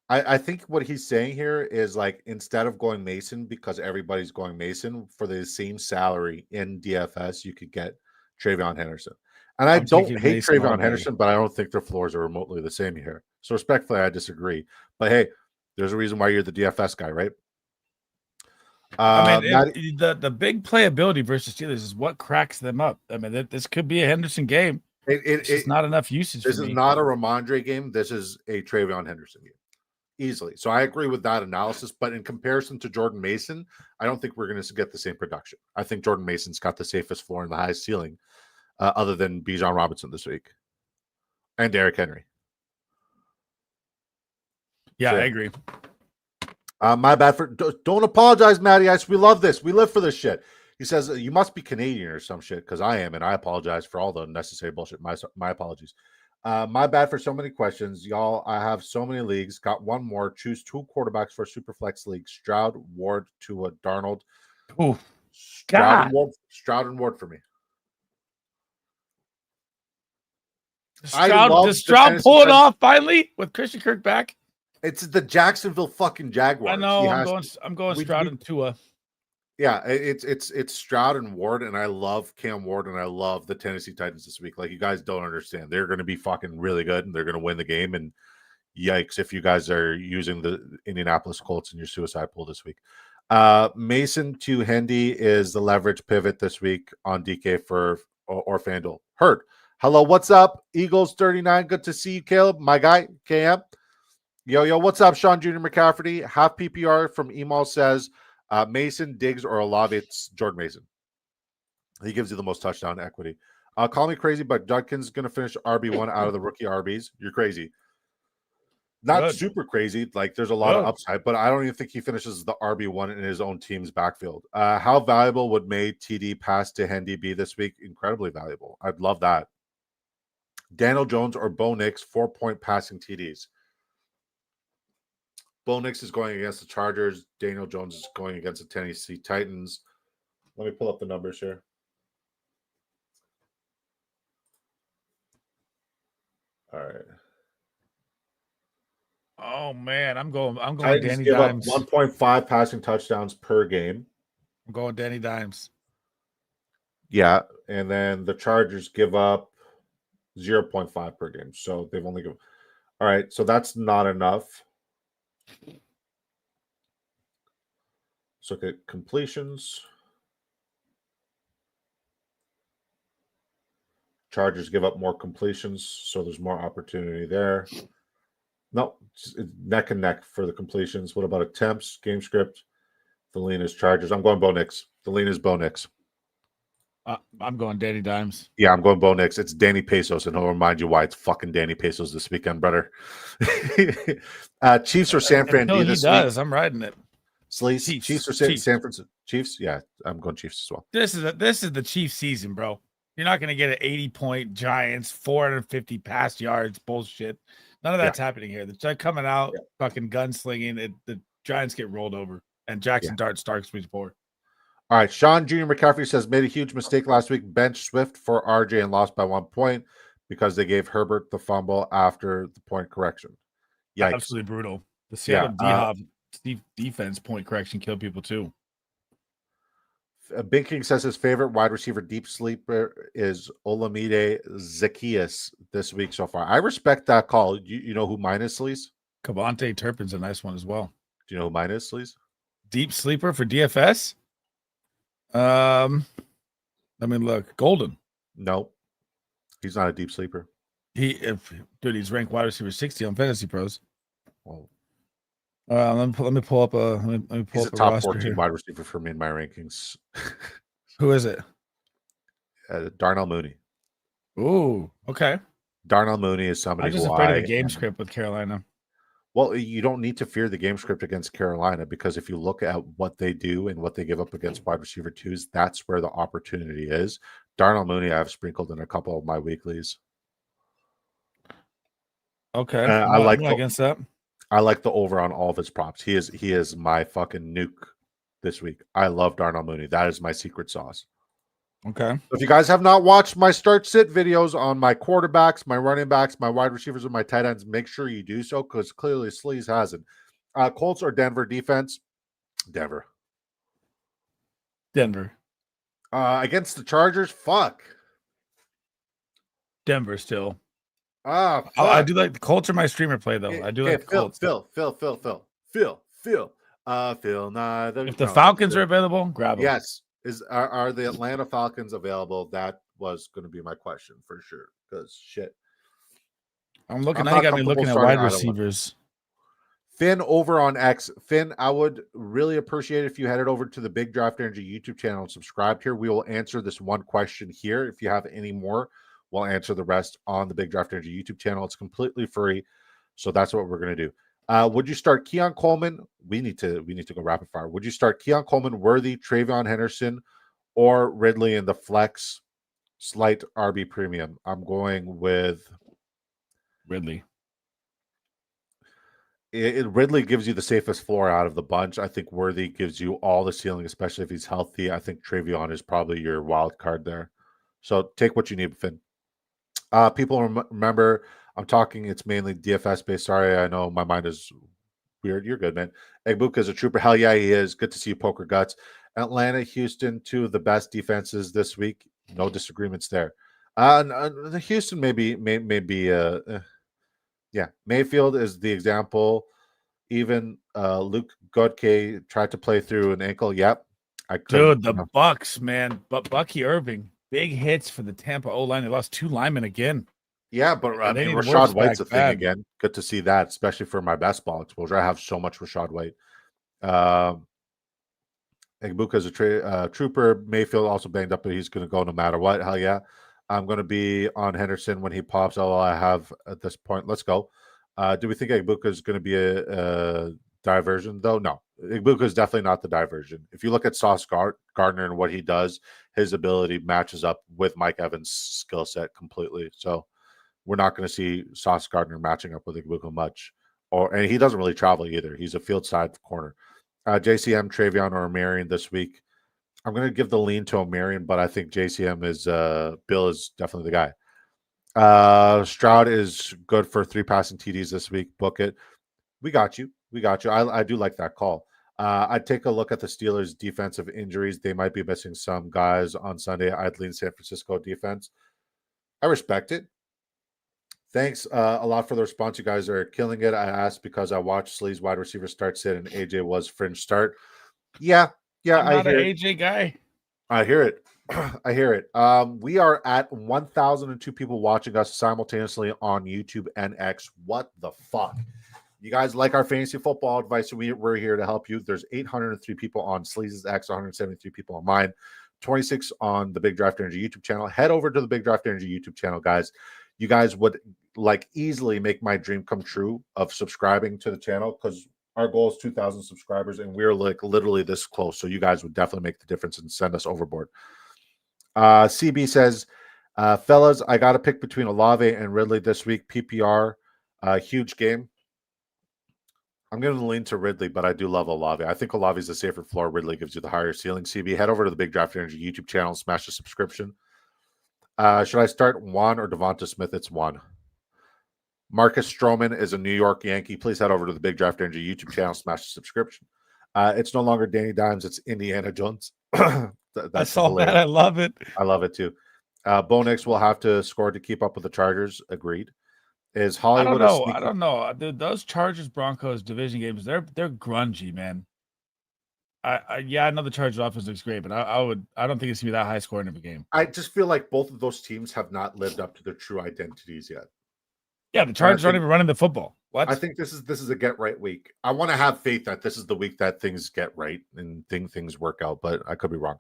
I think what he's saying here is like instead of going Mason because everybody's going Mason for the same salary in DFS, you could get Travion Henderson. And I don't hate Travion Henderson, but I don't think their floors are remotely the same here. So respectfully, I disagree. But hey, there's a reason why you're the DFS guy, right? I mean, the big playability versus Steelers is what cracks them up. I mean, this could be a Henderson game. It's not enough usage. This is not a Ramondre game. This is a Travion Henderson game. Easily. So I agree with that analysis. But in comparison to Jordan Mason, I don't think we're going to get the same production. I think Jordan Mason's got the safest floor and the highest ceiling other than Bijan Robinson this week. And Derrick Henry. Yeah, so, I agree. My bad for don't apologize, Matty Ice. We love this. We live for this shit. He says you must be Canadian or some shit because I am, and I apologize for all the unnecessary bullshit. My apologies. My bad for so many questions, y'all. I have so many leagues. Got one more. Choose 2 quarterbacks for Superflex League: Stroud, Ward, Tua, Darnold. Oh, Stroud and Ward for me. Does Stroud pull it off finally with Christian Kirk back? It's the Jacksonville fucking Jaguars. I know. I'm going Stroud and Tua. Yeah, it's Stroud and Ward, and I love Cam Ward, and I love the Tennessee Titans this week. Like, you guys don't understand. They're going to be fucking really good, and they're going to win the game. And yikes, if you guys are using the Indianapolis Colts in your suicide pool this week. Mason to Hendy is the leverage pivot this week on DK or FanDuel. Heard. Hello, what's up? Eagles 39. Good to see you, Caleb. My guy, KM. Yo, what's up, Sean Jr. McCafferty? Half PPR from Emal says Mason, Diggs, or Olave. It's Jordan Mason. He gives you the most touchdown equity. Call me crazy, but Judkins going to finish RB1 out of the rookie RBs. You're crazy. Not super crazy. Like, there's a lot of upside, but I don't even think he finishes the RB1 in his own team's backfield. How valuable would May TD pass to Hendy be this week? Incredibly valuable. I'd love that. Daniel Jones or Bo Nix, 4-point passing TDs. Bo Nix is going against the Chargers. Daniel Jones is going against the Tennessee Titans. Let me pull up the numbers here. All right. Oh man, I'm going Titans Danny give Dimes. up 1.5 passing touchdowns per game. I'm going Danny Dimes. Yeah, and then the Chargers give up 0.5 per game. So they've only given. All right, so that's not enough. Let's look at completions. Chargers give up more completions, so there's more opportunity there. No, it's neck and neck for the completions. What about attempts? Game script. The lean is Chargers. I'm going Bo Nix. The lean is Bo Nix. I'm going Danny Dimes. Yeah, I'm going Bo Nix. It's Danny Pesos, and I'll remind you why it's fucking Danny Pesos this weekend, brother. Chiefs or San Fran D this week? I'm riding it. Sleaze. Chiefs or San Francisco? Chiefs? Yeah, I'm going Chiefs as well. This is the Chiefs season, bro. You're not going to get an 80-point Giants, 450 pass yards bullshit. None of that's happening here. They're coming out, fucking gunslinging. The Giants get rolled over, and Jackson Dart starts with 4. All right, Sean Jr. McCaffrey says, made a huge mistake last week. Bench Swift for RJ and lost by 1 point because they gave Herbert the fumble after the point correction. Yikes. Absolutely brutal. The Seattle defense point correction killed people too. Big King says his favorite wide receiver deep sleeper is Olamide Zacchaeus this week so far. I respect that call. You know who mine is, Sleaze? Cavante Turpin's a nice one as well. Do you know who mine is, Sleaze? Deep sleeper for DFS? Let me look. Golden. No, he's not a deep sleeper. He's ranked wide receiver 60 on Fantasy Pros. Well, let me pull up a. He's a top 14 wide receiver for me in my rankings. Who is it? Darnell Mooney. Ooh, okay. Darnell Mooney is somebody. I'm just afraid of the game script with Carolina. Well, you don't need to fear the game script against Carolina because if you look at what they do and what they give up against wide receiver 2s, that's where the opportunity is. Darnell Mooney, I've sprinkled in a couple of my weeklies. Okay, I like against that. I like the over on all of his props. He is my fucking nuke this week. I love Darnell Mooney. That is my secret sauce. Okay. If you guys have not watched my start sit videos on my quarterbacks, my running backs, my wide receivers, and my tight ends, make sure you do so because clearly Sleaze hasn't. Colts or Denver defense? Denver. Against the Chargers? Fuck. Denver still. I do like the Colts are my streamer play though. I do like the Colts. Phil. Neither. If the Falcons are available, grab them. Yes. Are the Atlanta Falcons available? That was going to be my question for sure. Because shit. I'm looking. Now you got me looking at wide receivers. Finn over on X. Finn, I would really appreciate it if you headed over to the Big Draft Energy YouTube channel and subscribed here. We will answer this one question here. If you have any more, we'll answer the rest on the Big Draft Energy YouTube channel. It's completely free. So that's what we're going to do. Would you start Keon Coleman? We need to go rapid fire. Would you start Keon Coleman, Worthy, Travion Henderson, or Ridley in the flex slight RB premium? I'm going with Ridley. Ridley gives you the safest floor out of the bunch. I think Worthy gives you all the ceiling, especially if he's healthy. I think Travion is probably your wild card there. So take what you need, Finn. People remember I'm talking. It's mainly DFS based. Sorry, I know my mind is weird. You're good, man. Egbuka is a trooper. Hell yeah, he is. Good to see you, Poker Guts. Atlanta, Houston, two of the best defenses this week. No disagreements there. The Houston maybe yeah. Mayfield is the example. Even Luke Godke tried to play through an ankle. Yep, I couldn't. Dude, the Bucks, man. But Bucky Irving, big hits for the Tampa O-line. They lost 2 linemen again. Yeah, but I They mean, need Rashad Wirfs White's a back thing bad. again. Good to see that, especially for my best ball exposure. I have so much Rashad White. Egbuka is a trooper. Mayfield also banged up, but he's going to go no matter what. Hell yeah. I'm going to be on Henderson when he pops. All I have at this point. Let's go. Do we think Egbuka is going to be a diversion, though? No. Egbuka is definitely not the diversion. If you look at Sauce Gardner and what he does, his ability matches up with Mike Evans' skill set completely. So we're not going to see Sauce Gardner matching up with Egbuka much. And he doesn't really travel either. He's a field side corner. JCM, Travion, or Marion this week. I'm going to give the lean to Marion, but I think JCM is Bill is definitely the guy. Stroud is good for 3 passing TDs this week. Book it. We got you. I do like that call. I'd take a look at the Steelers' defensive injuries. They might be missing some guys on Sunday. I'd lean San Francisco defense. I respect it. Thanks a lot for the response. You guys are killing it. I asked because I watched Slee's wide receiver start sit and AJ was fringe start. Yeah, I'm not an AJ guy. I hear it. I hear it. We are at 1,002 people watching us simultaneously on YouTube and X. What the fuck? You guys like our fantasy football advice? We're here to help you. There's 803 people on Sleaze's X, 173 people on mine, 26 on the Big Draft Energy YouTube channel. Head over to the Big Draft Energy YouTube channel, guys. You guys would easily make my dream come true of subscribing to the channel because our goal is 2,000 subscribers and we're literally this close. So you guys would definitely make the difference and send us overboard. CB says, fellas, I got to pick between Olave and Ridley this week. PPR, huge game. I'm going to lean to Ridley, but I do love Olave. I think Olave is a safer floor. Ridley gives you the higher ceiling. CB, head over to the Big Draft Energy YouTube channel, smash the subscription. Should I start Juan or Devonta Smith? It's Juan. Marcus Stroman is a New York Yankee. Please head over to the Big Draft Energy YouTube channel, smash the subscription. It's no longer Danny Dimes, it's Indiana Jones. I saw that. I love it. I love it too. Bo Nix will have to score to keep up with the Chargers. Agreed. Is Hollywood? I don't know. Dude, those Chargers Broncos division games, they're grungy, man. I know the Chargers offense looks great, but I don't think it's gonna be that high scoring of a game. I just feel like both of those teams have not lived up to their true identities yet. Yeah, the Chargers aren't even running the football. What? I think this is a get right week. I want to have faith that this is the week that things get right and things work out, but I could be wrong.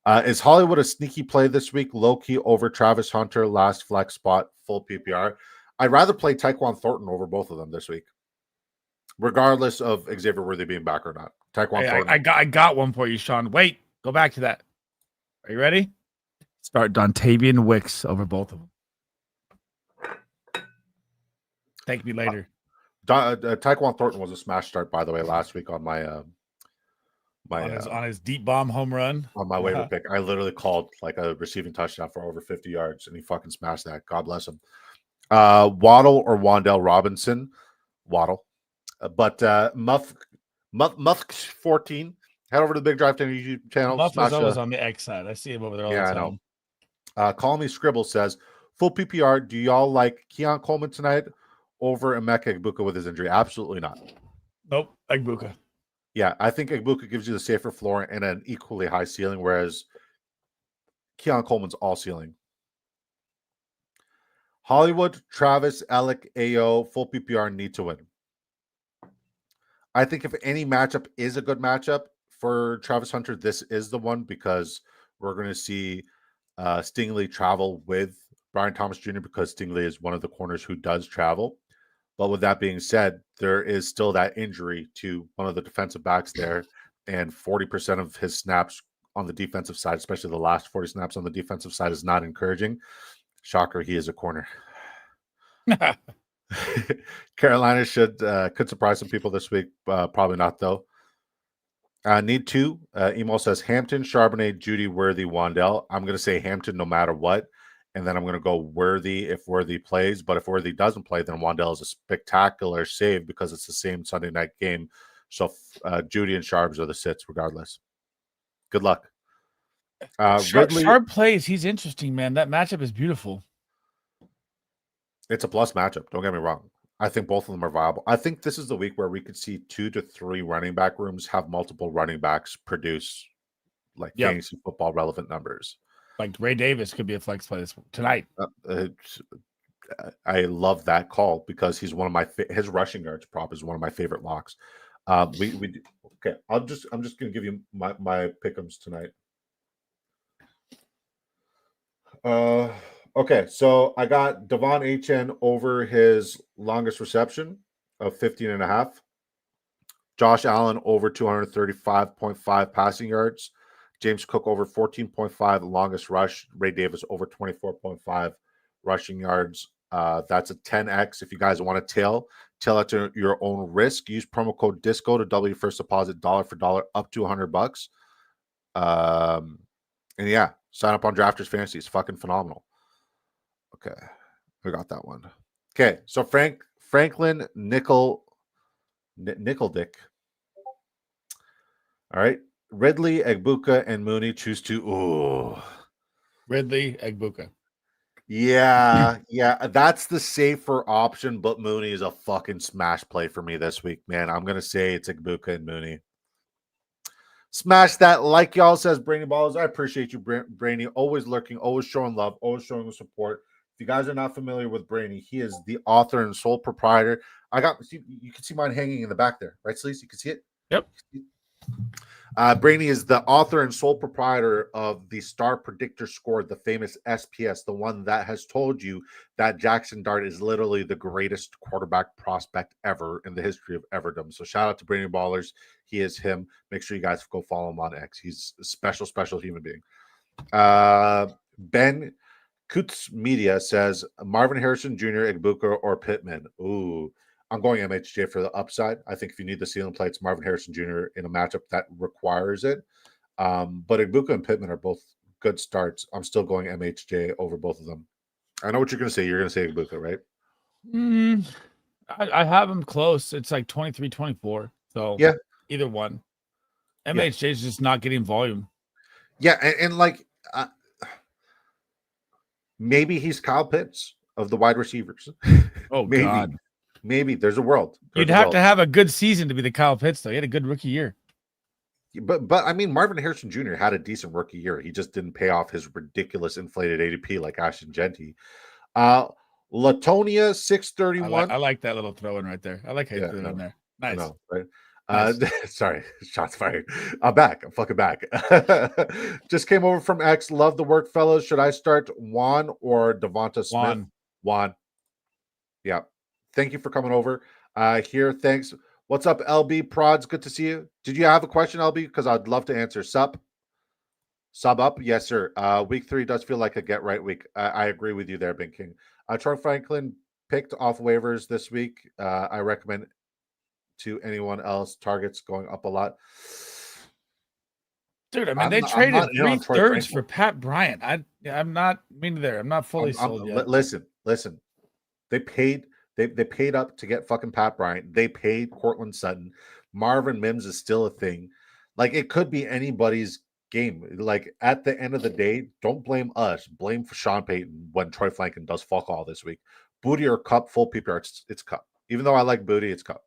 Is Hollywood a sneaky play this week? Low key over Travis Hunter, last flex spot, full PPR. I'd rather play Tyquan Thornton over both of them this week, regardless of Xavier Worthy being back or not. Thornton. I got one for you, Sean. Wait, go back to that. Are you ready? Start Dontavian Wicks over both of them. Thank me later. Tyquan Thornton was a smash start, by the way, last week on my on his deep bomb home run on my waiver pick. I literally called like a receiving touchdown for over 50 yards, and he fucking smashed that. God bless him. Waddle or Wan'Dale Robinson? Waddle. But Muff 14. Head over to the Big Draft YouTube channel. Muff is always on the X side. I see him over there all the time. I know. Call Me Scribble says, full PPR, do y'all like Keon Coleman tonight over Emeka Egbuka with his injury? Absolutely not. Nope, Egbuka. Yeah, I think Egbuka gives you the safer floor and an equally high ceiling, whereas Keon Coleman's all ceiling. Hollywood, Travis, Alec, AO, full PPR need to win. I think if any matchup is a good matchup for Travis Hunter, this is the one because we're going to see Stingley travel with Brian Thomas Jr. because Stingley is one of the corners who does travel. But with that being said, there is still that injury to one of the defensive backs there, and 40% of his snaps on the defensive side, especially the last 40 snaps on the defensive side, is not encouraging. Shocker, he is a corner. Carolina could surprise some people this week. Probably not, though. Need two. Emo says Hampton, Charbonnet, Judy, Worthy, Wan'Dale. I'm going to say Hampton no matter what. and then I'm going to go Worthy if Worthy plays. But if Worthy doesn't play, then Wandell is a spectacular save because it's the same Sunday night game. So Judy and Sharps are the sits regardless. Good luck. Ridley, Sharp plays. He's interesting, man. That matchup is beautiful. it's a plus matchup. Don't get me wrong. I think both of them are viable. I think this is the week where we could see 2 to 3 running back rooms have multiple running backs produce like fantasy football relevant numbers. Like Ray Davis could be a flex play tonight. I love that call because he's one of my his rushing yards prop is one of my favorite locks. Okay. I'm just gonna give you my pick'ems tonight. Okay, so I got Devon HN over his longest reception of 15.5. Josh Allen over 235.5 passing yards. James Cook over 14.5 longest rush. Ray Davis over 24.5 rushing yards. That's a 10x. If you guys want to tail it to your own risk. Use promo code DISCO to double your first deposit dollar for dollar up to $100. And yeah, sign up on Drafters Fantasy. It's fucking phenomenal. Okay, we got that one. Okay, so Franklin Nickel Dick. All right, Ridley, Egbuka, and Mooney choose to. Ooh, Ridley, Egbuka. Yeah, that's the safer option, but Mooney is a fucking smash play for me this week, man. I'm gonna say it's Egbuka and Mooney. Smash that like y'all, says Brainy Balls. I appreciate you, Brainy. Always lurking, always showing love, always showing the support. If you guys are not familiar with Brainy, he is the author and sole proprietor. You can see mine hanging in the back there, right, Sleaze? You can see it? Yep. Brainy is the author and sole proprietor of the Star Predictor Score, the famous SPS, the one that has told you that Jackson Dart is literally the greatest quarterback prospect ever in the history of Everdom. So shout out to Brainy Ballers. He is him. Make sure you guys go follow him on X. He's a special, special human being. Ben Kutz Media says Marvin Harrison Jr., Egbuka, or Pittman. Ooh. I'm going MHJ for the upside. I think if you need the ceiling play, it's Marvin Harrison Jr. in a matchup that requires it. But Egbuka and Pittman are both good starts. I'm still going MHJ over both of them. I know what you're going to say. You're going to say Egbuka, right? I have him close. It's like 23-24. So yeah, either one. MHJ is just not getting volume. Yeah, and like maybe he's Kyle Pitts of the wide receivers. Oh, maybe. God. Maybe there's a world. You'd have to have a good season to be the Kyle Pitts, though. He had a good rookie year. But I mean, Marvin Harrison Jr. had a decent rookie year. He just didn't pay off his ridiculous inflated ADP like Ashton Genty. Latonia 631. I like that little throw in right there. I like how you threw it in there. Nice. Know, right? Nice. Sorry, shots fired. I'm back. I'm fucking back. Just came over from X. Love the work, fellas. Should I start Juan or Devonta Smith? Juan. Yeah. Thank you for coming over here. Thanks. What's up, LB Prods? Good to see you. Did you have a question, LB? Because I'd love to answer. Sub up? Yes, sir. Week 3 does feel like a get right week. I agree with you there, Ben King. Troy Franklin picked off waivers this week. I recommend to anyone else. Targets going up a lot. Dude, I mean, they traded 3/3 for Pat Bryant. I'm not there. I'm not fully sold yet. Listen. They paid up to get fucking Pat Bryant. They paid Cortland Sutton. Marvin Mims is still a thing. Like, it could be anybody's game. Like, at the end of the day, don't blame us. Blame for Sean Payton when Troy Franklin does fuck all this week. Booty or Cup, full PPR, it's Cup. Even though I like Booty, it's Cup.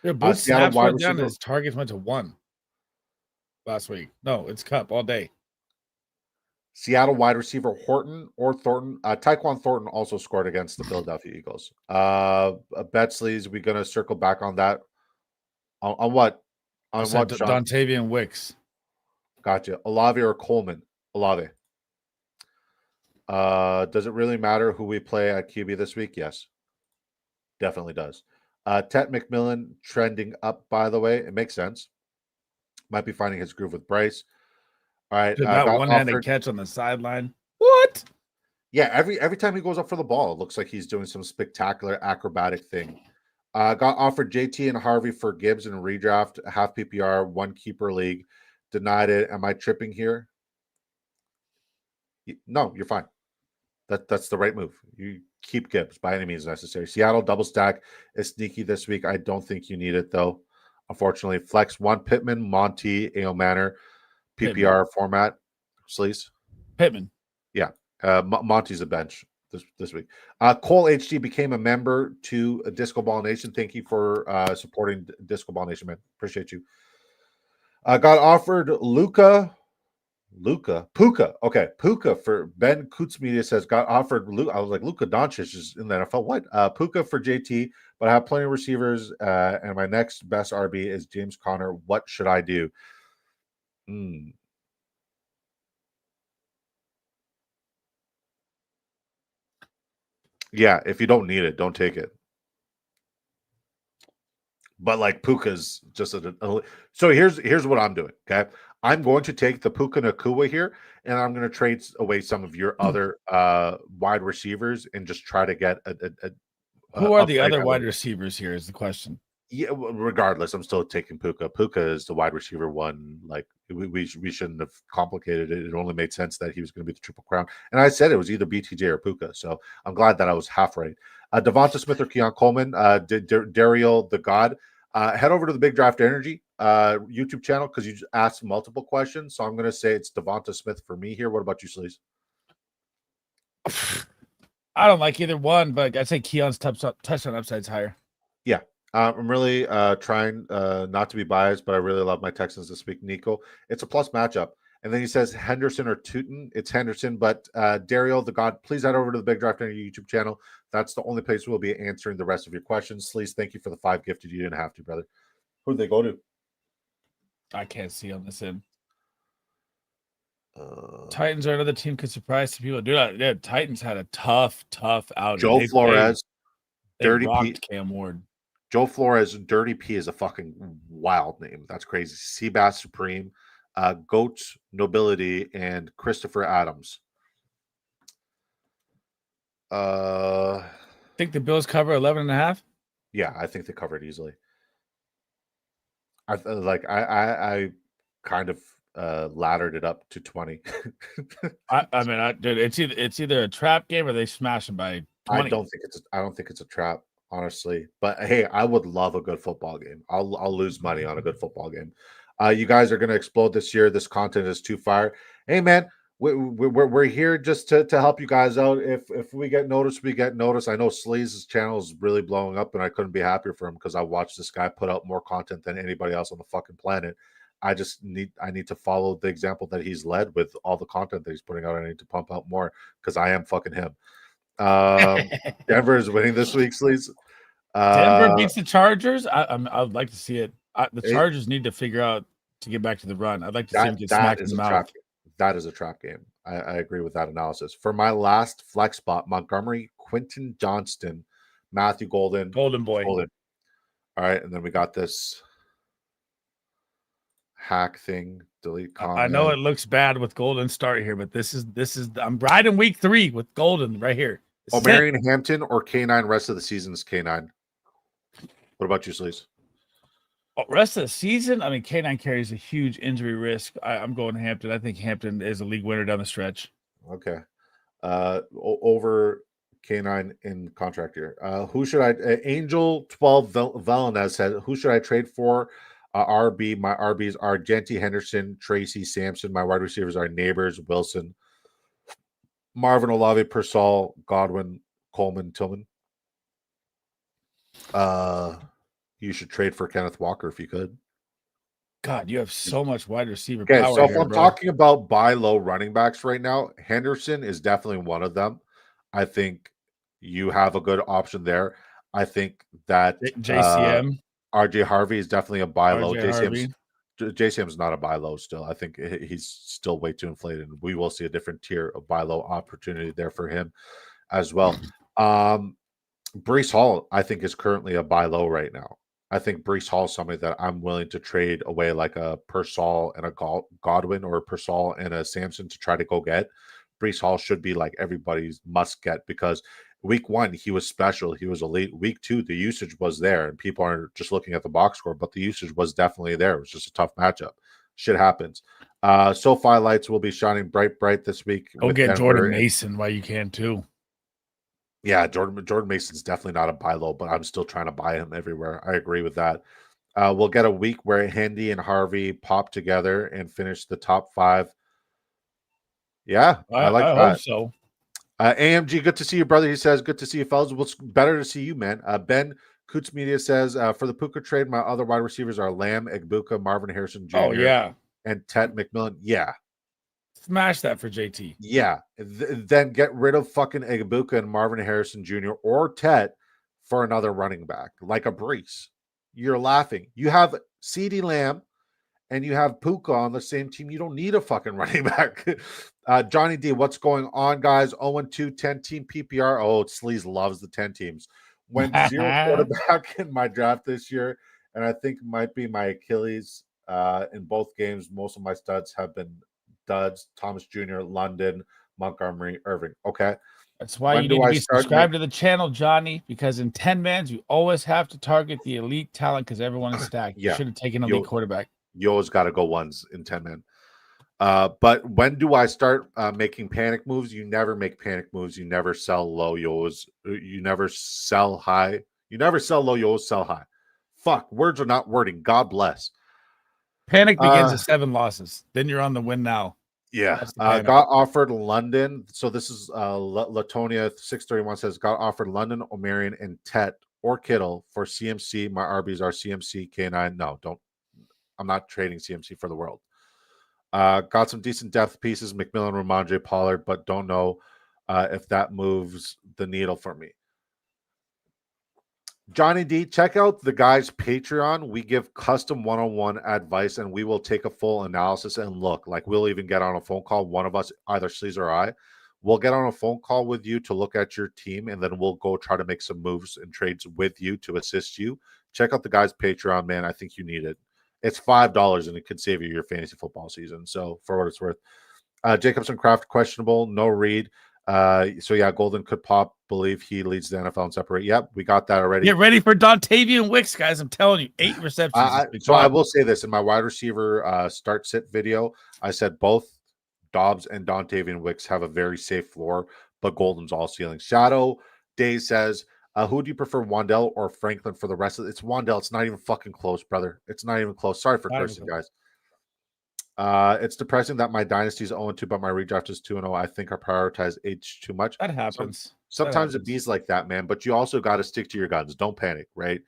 Yeah, Booty snaps went down. His targets went to 1 last week. No, it's Cup all day. Seattle wide receiver Horton or Thornton. Tyquan Thornton also scored against the Philadelphia Eagles. Betsley's, we gonna circle back on that. On what? On what? Dontavian Wicks. Gotcha. Olave or Coleman? Olave. Does it really matter who we play at QB this week? Yes. Definitely does. Tet McMillan trending up, by the way. It makes sense. Might be finding his groove with Bryce. All right. That one-handed catch on the sideline. What? Yeah, every time he goes up for the ball, it looks like he's doing some spectacular acrobatic thing. Got offered JT and Harvey for Gibbs in redraft, half PPR, 1 keeper league. Denied it. Am I tripping here? No, you're fine. That's the right move. You keep Gibbs by any means necessary. Seattle double stack is sneaky this week. I don't think you need it though. Unfortunately, flex one Pittman, Monty, Ale Manor, PPR format. Sleaze. Pittman. Yeah, Monty's a bench this week. Cole HD became a member to Disco Ball Nation. Thank you for supporting Disco Ball Nation, man. Appreciate you. Got offered Puka. Okay, Puka for Ben Kutz Media says got offered. I was like, Luka Doncic is in the NFL. What? Puka for JT, but I have plenty of receivers, and my next best RB is James Conner. What should I do? Yeah, if you don't need it, don't take it. But like Puka's just so here's what I'm doing. Okay, I'm going to take the Puka Nakua here, and I'm going to trade away some of your other wide receivers and just try to get a Who are the other wide receivers here? Is the question. Yeah, regardless, I'm still taking Puka. Puka is the wide receiver one. Like we shouldn't have complicated it. It only made sense that he was going to be the triple crown. And I said it was either BTJ or Puka. So I'm glad that I was half right. Devonta Smith or Keon Coleman, Daryl the God. Head over to the Big Draft Energy YouTube channel because you asked multiple questions. So I'm going to say it's Devonta Smith for me here. What about you, Sleaze? I don't like either one, but I'd say Keon's touchdown upside's higher. Yeah. I'm really trying not to be biased, but I really love my Texans this week. Nico, it's a plus matchup. And then he says Henderson or Tootin. It's Henderson, but Daryl the God, please head over to the Big Draft on your YouTube channel. That's the only place we'll be answering the rest of your questions. Sleaze, thank you for the 5 gifted. You didn't have to, brother. Who'd they go to? I can't see on this end. Titans are another team could surprise some people. Dude, Titans had a tough outing. Joe Flores, Dirty Pete, Cam Ward. Joe Flores, Dirty P is a fucking wild name. That's crazy. Seabass Supreme, Goats Nobility, and Christopher Adams. Think the Bills cover 11.5? Yeah, I think they covered easily. I kind of laddered it up to 20. Dude, it's either a trap game or they smash them by 20. I don't think it's a trap, honestly. But hey, I would love a good football game. I'll lose money on a good football game. You guys are going to explode this year. This content is too fire. Hey, man, we're here just to help you guys out. If we get noticed, we get noticed. I know Sleaze's channel is really blowing up, and I couldn't be happier for him because I watched this guy put out more content than anybody else on the fucking planet. I need to follow the example that he's led with all the content that he's putting out. I need to pump out more because I am fucking him. Denver is winning this week, Sleaze. Denver beats the Chargers. I'd like to see it. The Chargers need to figure out to get back to the run. I'd like to see them get smacked in the mouth. That is a trap game. I agree with that analysis. For my last flex spot, Montgomery, Quentin Johnston, Matthew Golden. Golden boy. All right, and then we got this hack thing. Delete comment. I know it looks bad with Golden start here, but this is I'm riding week 3 with Golden right here. Marion Hampton or K9 rest of the season is K9. What about you, Sleaze? Rest of the season, I mean, K9 carries a huge injury risk. I'm going Hampton. I think Hampton is a league winner down the stretch. Okay. Over K9 in contract year. Who should I Angel 12 Valenez said, who should I trade for? RB. My RBs are Genty, Henderson, Tracy, Sampson. My wide receivers are Neighbors, Wilson, Marvin Olave, Persall, Godwin, Coleman, Tillman. You should trade for Kenneth Walker if you could. God, you have so much wide receiver power. Okay, so if I'm bro. talking about buy low running backs right now, Henderson is definitely one of them. I think you have a good option there. I think that JCM, RJ Harvey is definitely a buy low. JCM is not a buy low still. I think he's still way too inflated. We will see a different tier of buy low opportunity there for him as well. Breece Hall, I think, is currently a buy low right now. I think Breece Hall is somebody that I'm willing to trade away like a Persall and a Godwin or a Persall and a Sampson to try to go get. Breece Hall should be like everybody's must get because week 1, he was special. He was elite. Week 2, the usage was there. And people aren't just looking at the box score, but the usage was definitely there. It was just a tough matchup. Shit happens. SoFi lights will be shining bright this week. Go with get Denver Jordan and- Mason while you can too. Yeah, Jordan Mason's definitely not a buy low, but I'm still trying to buy him everywhere. I agree with that. We'll get a week where Hendy and Harvey pop together and finish the top 5. Yeah, I like I that. hope so. AMG, good to see you, brother. He says, good to see you, fellas. What's better to see you, man? Ben Coots Media says, for the Puka trade, my other wide receivers are Lamb, Egbuka, Marvin Harrison Jr., Oh yeah, and Ted McMillan. Yeah. smash that for JT. Yeah. Then get rid of fucking Egbuka and Marvin Harrison Jr. or Ted for another running back, like a Brees. You're laughing. You have CeeDee Lamb and you have Puka on the same team. You don't need a fucking running back. Johnny D, what's going on, guys? 0-2, 10-team PPR. Oh, Sleaze loves the 10 teams. Went 0 quarterback in my draft this year, and I think might be my Achilles in both games. Most of my studs have been duds. Thomas Jr., London, Montgomery, Irving. Okay. That's why When you do need to I be start subscribed to the channel, Johnny, because in 10 mans, you always have to target the elite talent because everyone is stacked. You Yeah. should have taken an elite quarterback. You always got to go ones in 10 men. But when do I start making panic moves? You never make panic moves. You never sell low. You never sell high. You never sell low. You always sell high. Fuck, words are not wording. God bless. Panic begins at 7 losses. Then you're on the win now. Yeah. Got offered London. So this is Latonia 631 says, got offered London, Omarion, and Tet or Kittle for CMC. My RBs are CMC, K9. No, don't. I'm not trading CMC for the world. Got some decent depth pieces, McMillan, Ramondre, Pollard, but don't know if that moves the needle for me. Johnny D, check out the guy's Patreon. We give custom one-on-one advice, and we will take a full analysis and look. Like, we'll even get on a phone call. One of us, either Sleaze or I, we'll get on a phone call with you to look at your team, and then we'll go try to make some moves and trades with you to assist you. Check out the guy's Patreon, man. I think you need it. It's $5 and it could save you your fantasy football season. So for what it's worth, Jacobson Craft questionable, no read. So yeah, Golden could pop. Believe he leads the NFL in separate. Yep, we got that already. Get ready for Dontavian Wicks, guys. I'm telling you, 8 receptions. So I will say this in my wide receiver start sit video. I said both Dobbs and Dontavian Wicks have a very safe floor, but Golden's all ceiling. Shadow Day says, who do you prefer, Wandell or Franklin for the rest of it? It's Wandell. It's not even fucking close, brother. It's not even close. Sorry for cursing, guys. It's depressing that my dynasty is 0-2, but my redraft is 2-0. I think I prioritize age too much. That happens. Sometimes it bees like that, man. But you also got to stick to your guns. Don't panic, right?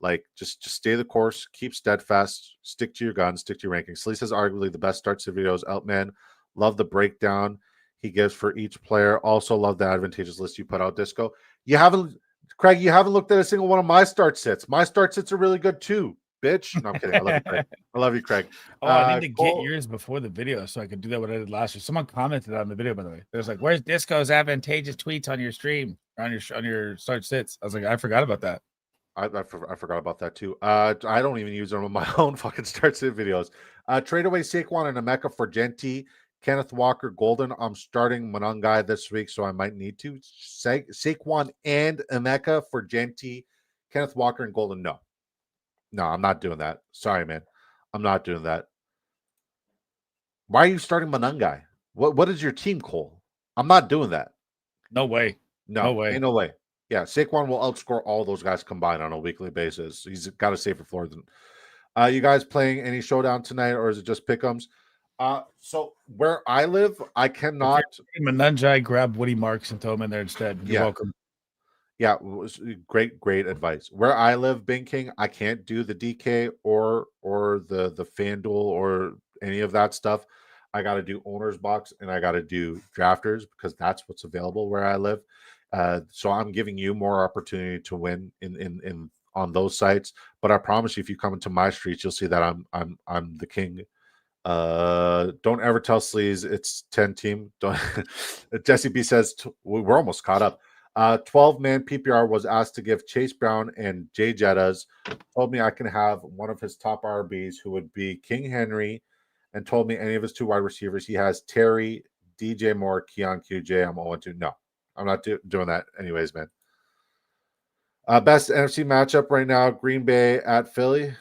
Like, just stay the course, keep steadfast, stick to your guns, stick to your rankings. Sleaze says arguably the best starts to videos out, man. Love the breakdown he gives for each player. Also love the advantageous list you put out, Disco. Craig, you haven't looked at a single one of my start sits. My start sits are really good too, bitch. No, I'm kidding. I love you, Craig. I love you, Craig. I need to get yours before the video so I could do that what I did last year. Someone commented on the video, by the way. There's like, "Where's Disco's advantageous tweets on your stream or on your start sits?" I was like, I forgot about that. I forgot about that too. I don't even use them on my own fucking start sit videos. Trade away Saquon and Emeka for Genty, Kenneth Walker, Golden. I'm starting Monangai this week, so I might need to. Saquon and Emeka for Genty, Kenneth Walker, and Golden. No, I'm not doing that. Sorry, man. I'm not doing that. Why are you starting Monangai? What is your team, Cole? I'm not doing that. No way. No way. Ain't no way. Yeah, Saquon will outscore all those guys combined on a weekly basis. He's got a safer floor than. You guys playing any showdown tonight, or is it just pick'ems? So where I live, I cannot. Manunjai, grab Woody Marks and throw him in there instead. You're welcome. Yeah, great advice. Where I live, Bing King, I can't do the DK or the FanDuel or any of that stuff. I got to do owner's box and I got to do drafters because that's what's available where I live. So I'm giving you more opportunity to win in on those sites. But I promise you, if you come into my streets, you'll see that I'm the king. Don't ever tell Sleaze it's 10 team. Don't. Jesse B says we're almost caught up. 12-man PPR was asked to give Chase Brown and Jay Jettas. Told me I can have one of his top RBs, who would be King Henry, and told me any of his 2 wide receivers. He has Terry, DJ Moore, Keon QJ. I'm 0-2. No, I'm not doing that anyways, man. Best NFC matchup right now, Green Bay at Philly.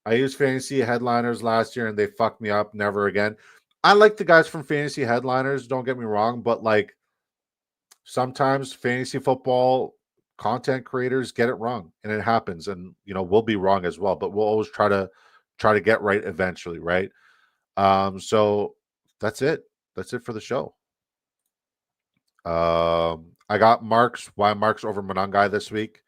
I used fantasy headliners last year and they fucked me up. Never again. I like the guys from fantasy headliners. Don't get me wrong, but like sometimes fantasy football content creators get it wrong, and it happens. And we'll be wrong as well, but we'll always try to get right eventually, right? So that's it. That's it for the show. I got Marks. Why Marks over Monangai this week?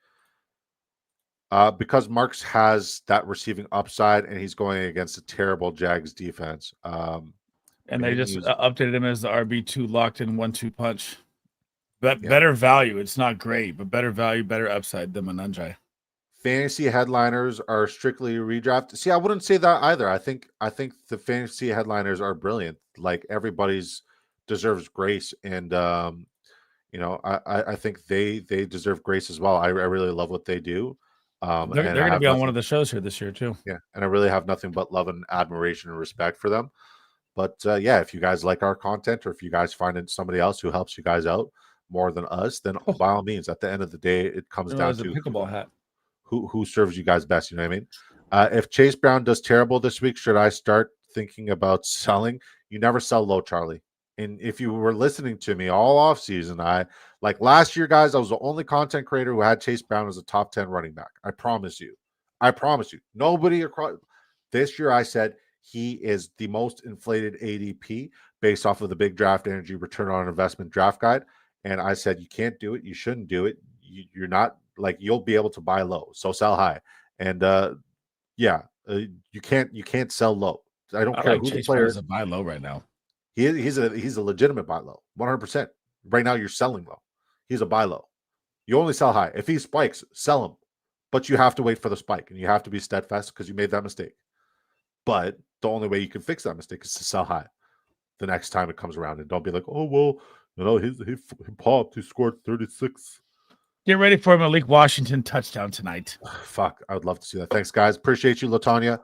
Because Marks has that receiving upside, and he's going against a terrible Jags defense. And they just updated him as the RB2 locked in 1-2 punch. But Yeah. better value. It's not great, but better value, better upside than Monangai. Fantasy headliners are strictly redraft. See, I wouldn't say that either. I think the fantasy headliners are brilliant. Like everybody's deserves grace, and I think they deserve grace as well. I really love what they do. They're And going to be on one of the shows here this year too. Yeah, and I really have nothing but love and admiration and respect for them. But yeah, if you guys like our content, or if you guys find somebody else who helps you guys out more than us, then by all means, at the end of the day, it comes down to a pickleball hat. Who serves you guys best. You know what I mean? If Chase Brown does terrible this week, should I start thinking about selling? You never sell low, Charlie. And if you were listening to me all off season, like last year, guys, I was the only content creator who had Chase Brown as a top 10 running back. I promise you. Nobody across this year, I said he is the most inflated ADP based off of the Big Draft Energy Return on Investment Draft Guide. And I said, you can't do it. You shouldn't do it. You're not like, you'll be able to buy low, so sell high. And you can't sell low. I don't care who the player is. Buy low right now. He's a legitimate buy low, 100%. Right now, you're selling low. He's a buy low. You only sell high. If he spikes, sell him, but you have to wait for the spike, and you have to be steadfast because you made that mistake. But the only way you can fix that mistake is to sell high the next time it comes around, and don't be like, oh well, he popped. He scored 36. Get ready for a Malik Washington touchdown tonight. Fuck, I would love to see that. Thanks, guys. Appreciate you, Latanya.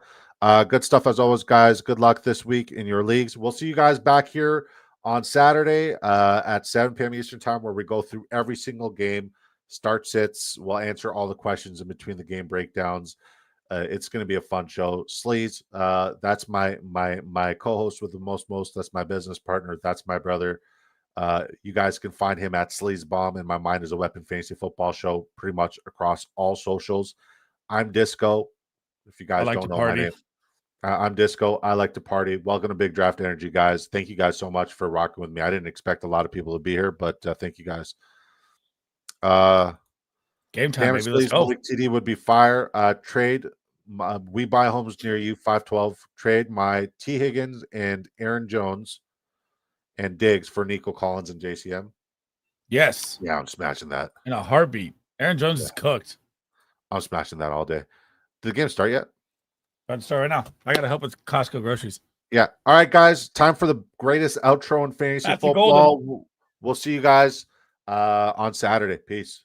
Good stuff as always, guys. Good luck this week in your leagues. We'll see you guys back here on Saturday at 7 p.m. Eastern time, where we go through every single game, start sits. We'll answer all the questions in between the game breakdowns. It's going to be a fun show. Sleaze, that's my co-host with the most. That's my business partner. That's my brother. You guys can find him at Sleazebomb and My Mind is a Weapon Fantasy Football Show pretty much across all socials. I'm Disco. If you guys don't know my name, I'm Disco. I like to party. Welcome to Big Draft Energy, guys. Thank you guys so much for rocking with me. I didn't expect a lot of people to be here, but thank you guys. Game time, baby. Let's go. TD would be fire. Trade. We buy homes near you. 512. Trade my T. Higgins and Aaron Jones and Diggs for Nico Collins and JCM. Yes. Yeah, I'm smashing that. In a heartbeat. Aaron Jones is cooked. I'm smashing that all day. Did the game start yet? About to start right now. I got to help with Costco groceries. Yeah. All right, guys. Time for the greatest outro in fantasy football. We'll see you guys on Saturday. Peace.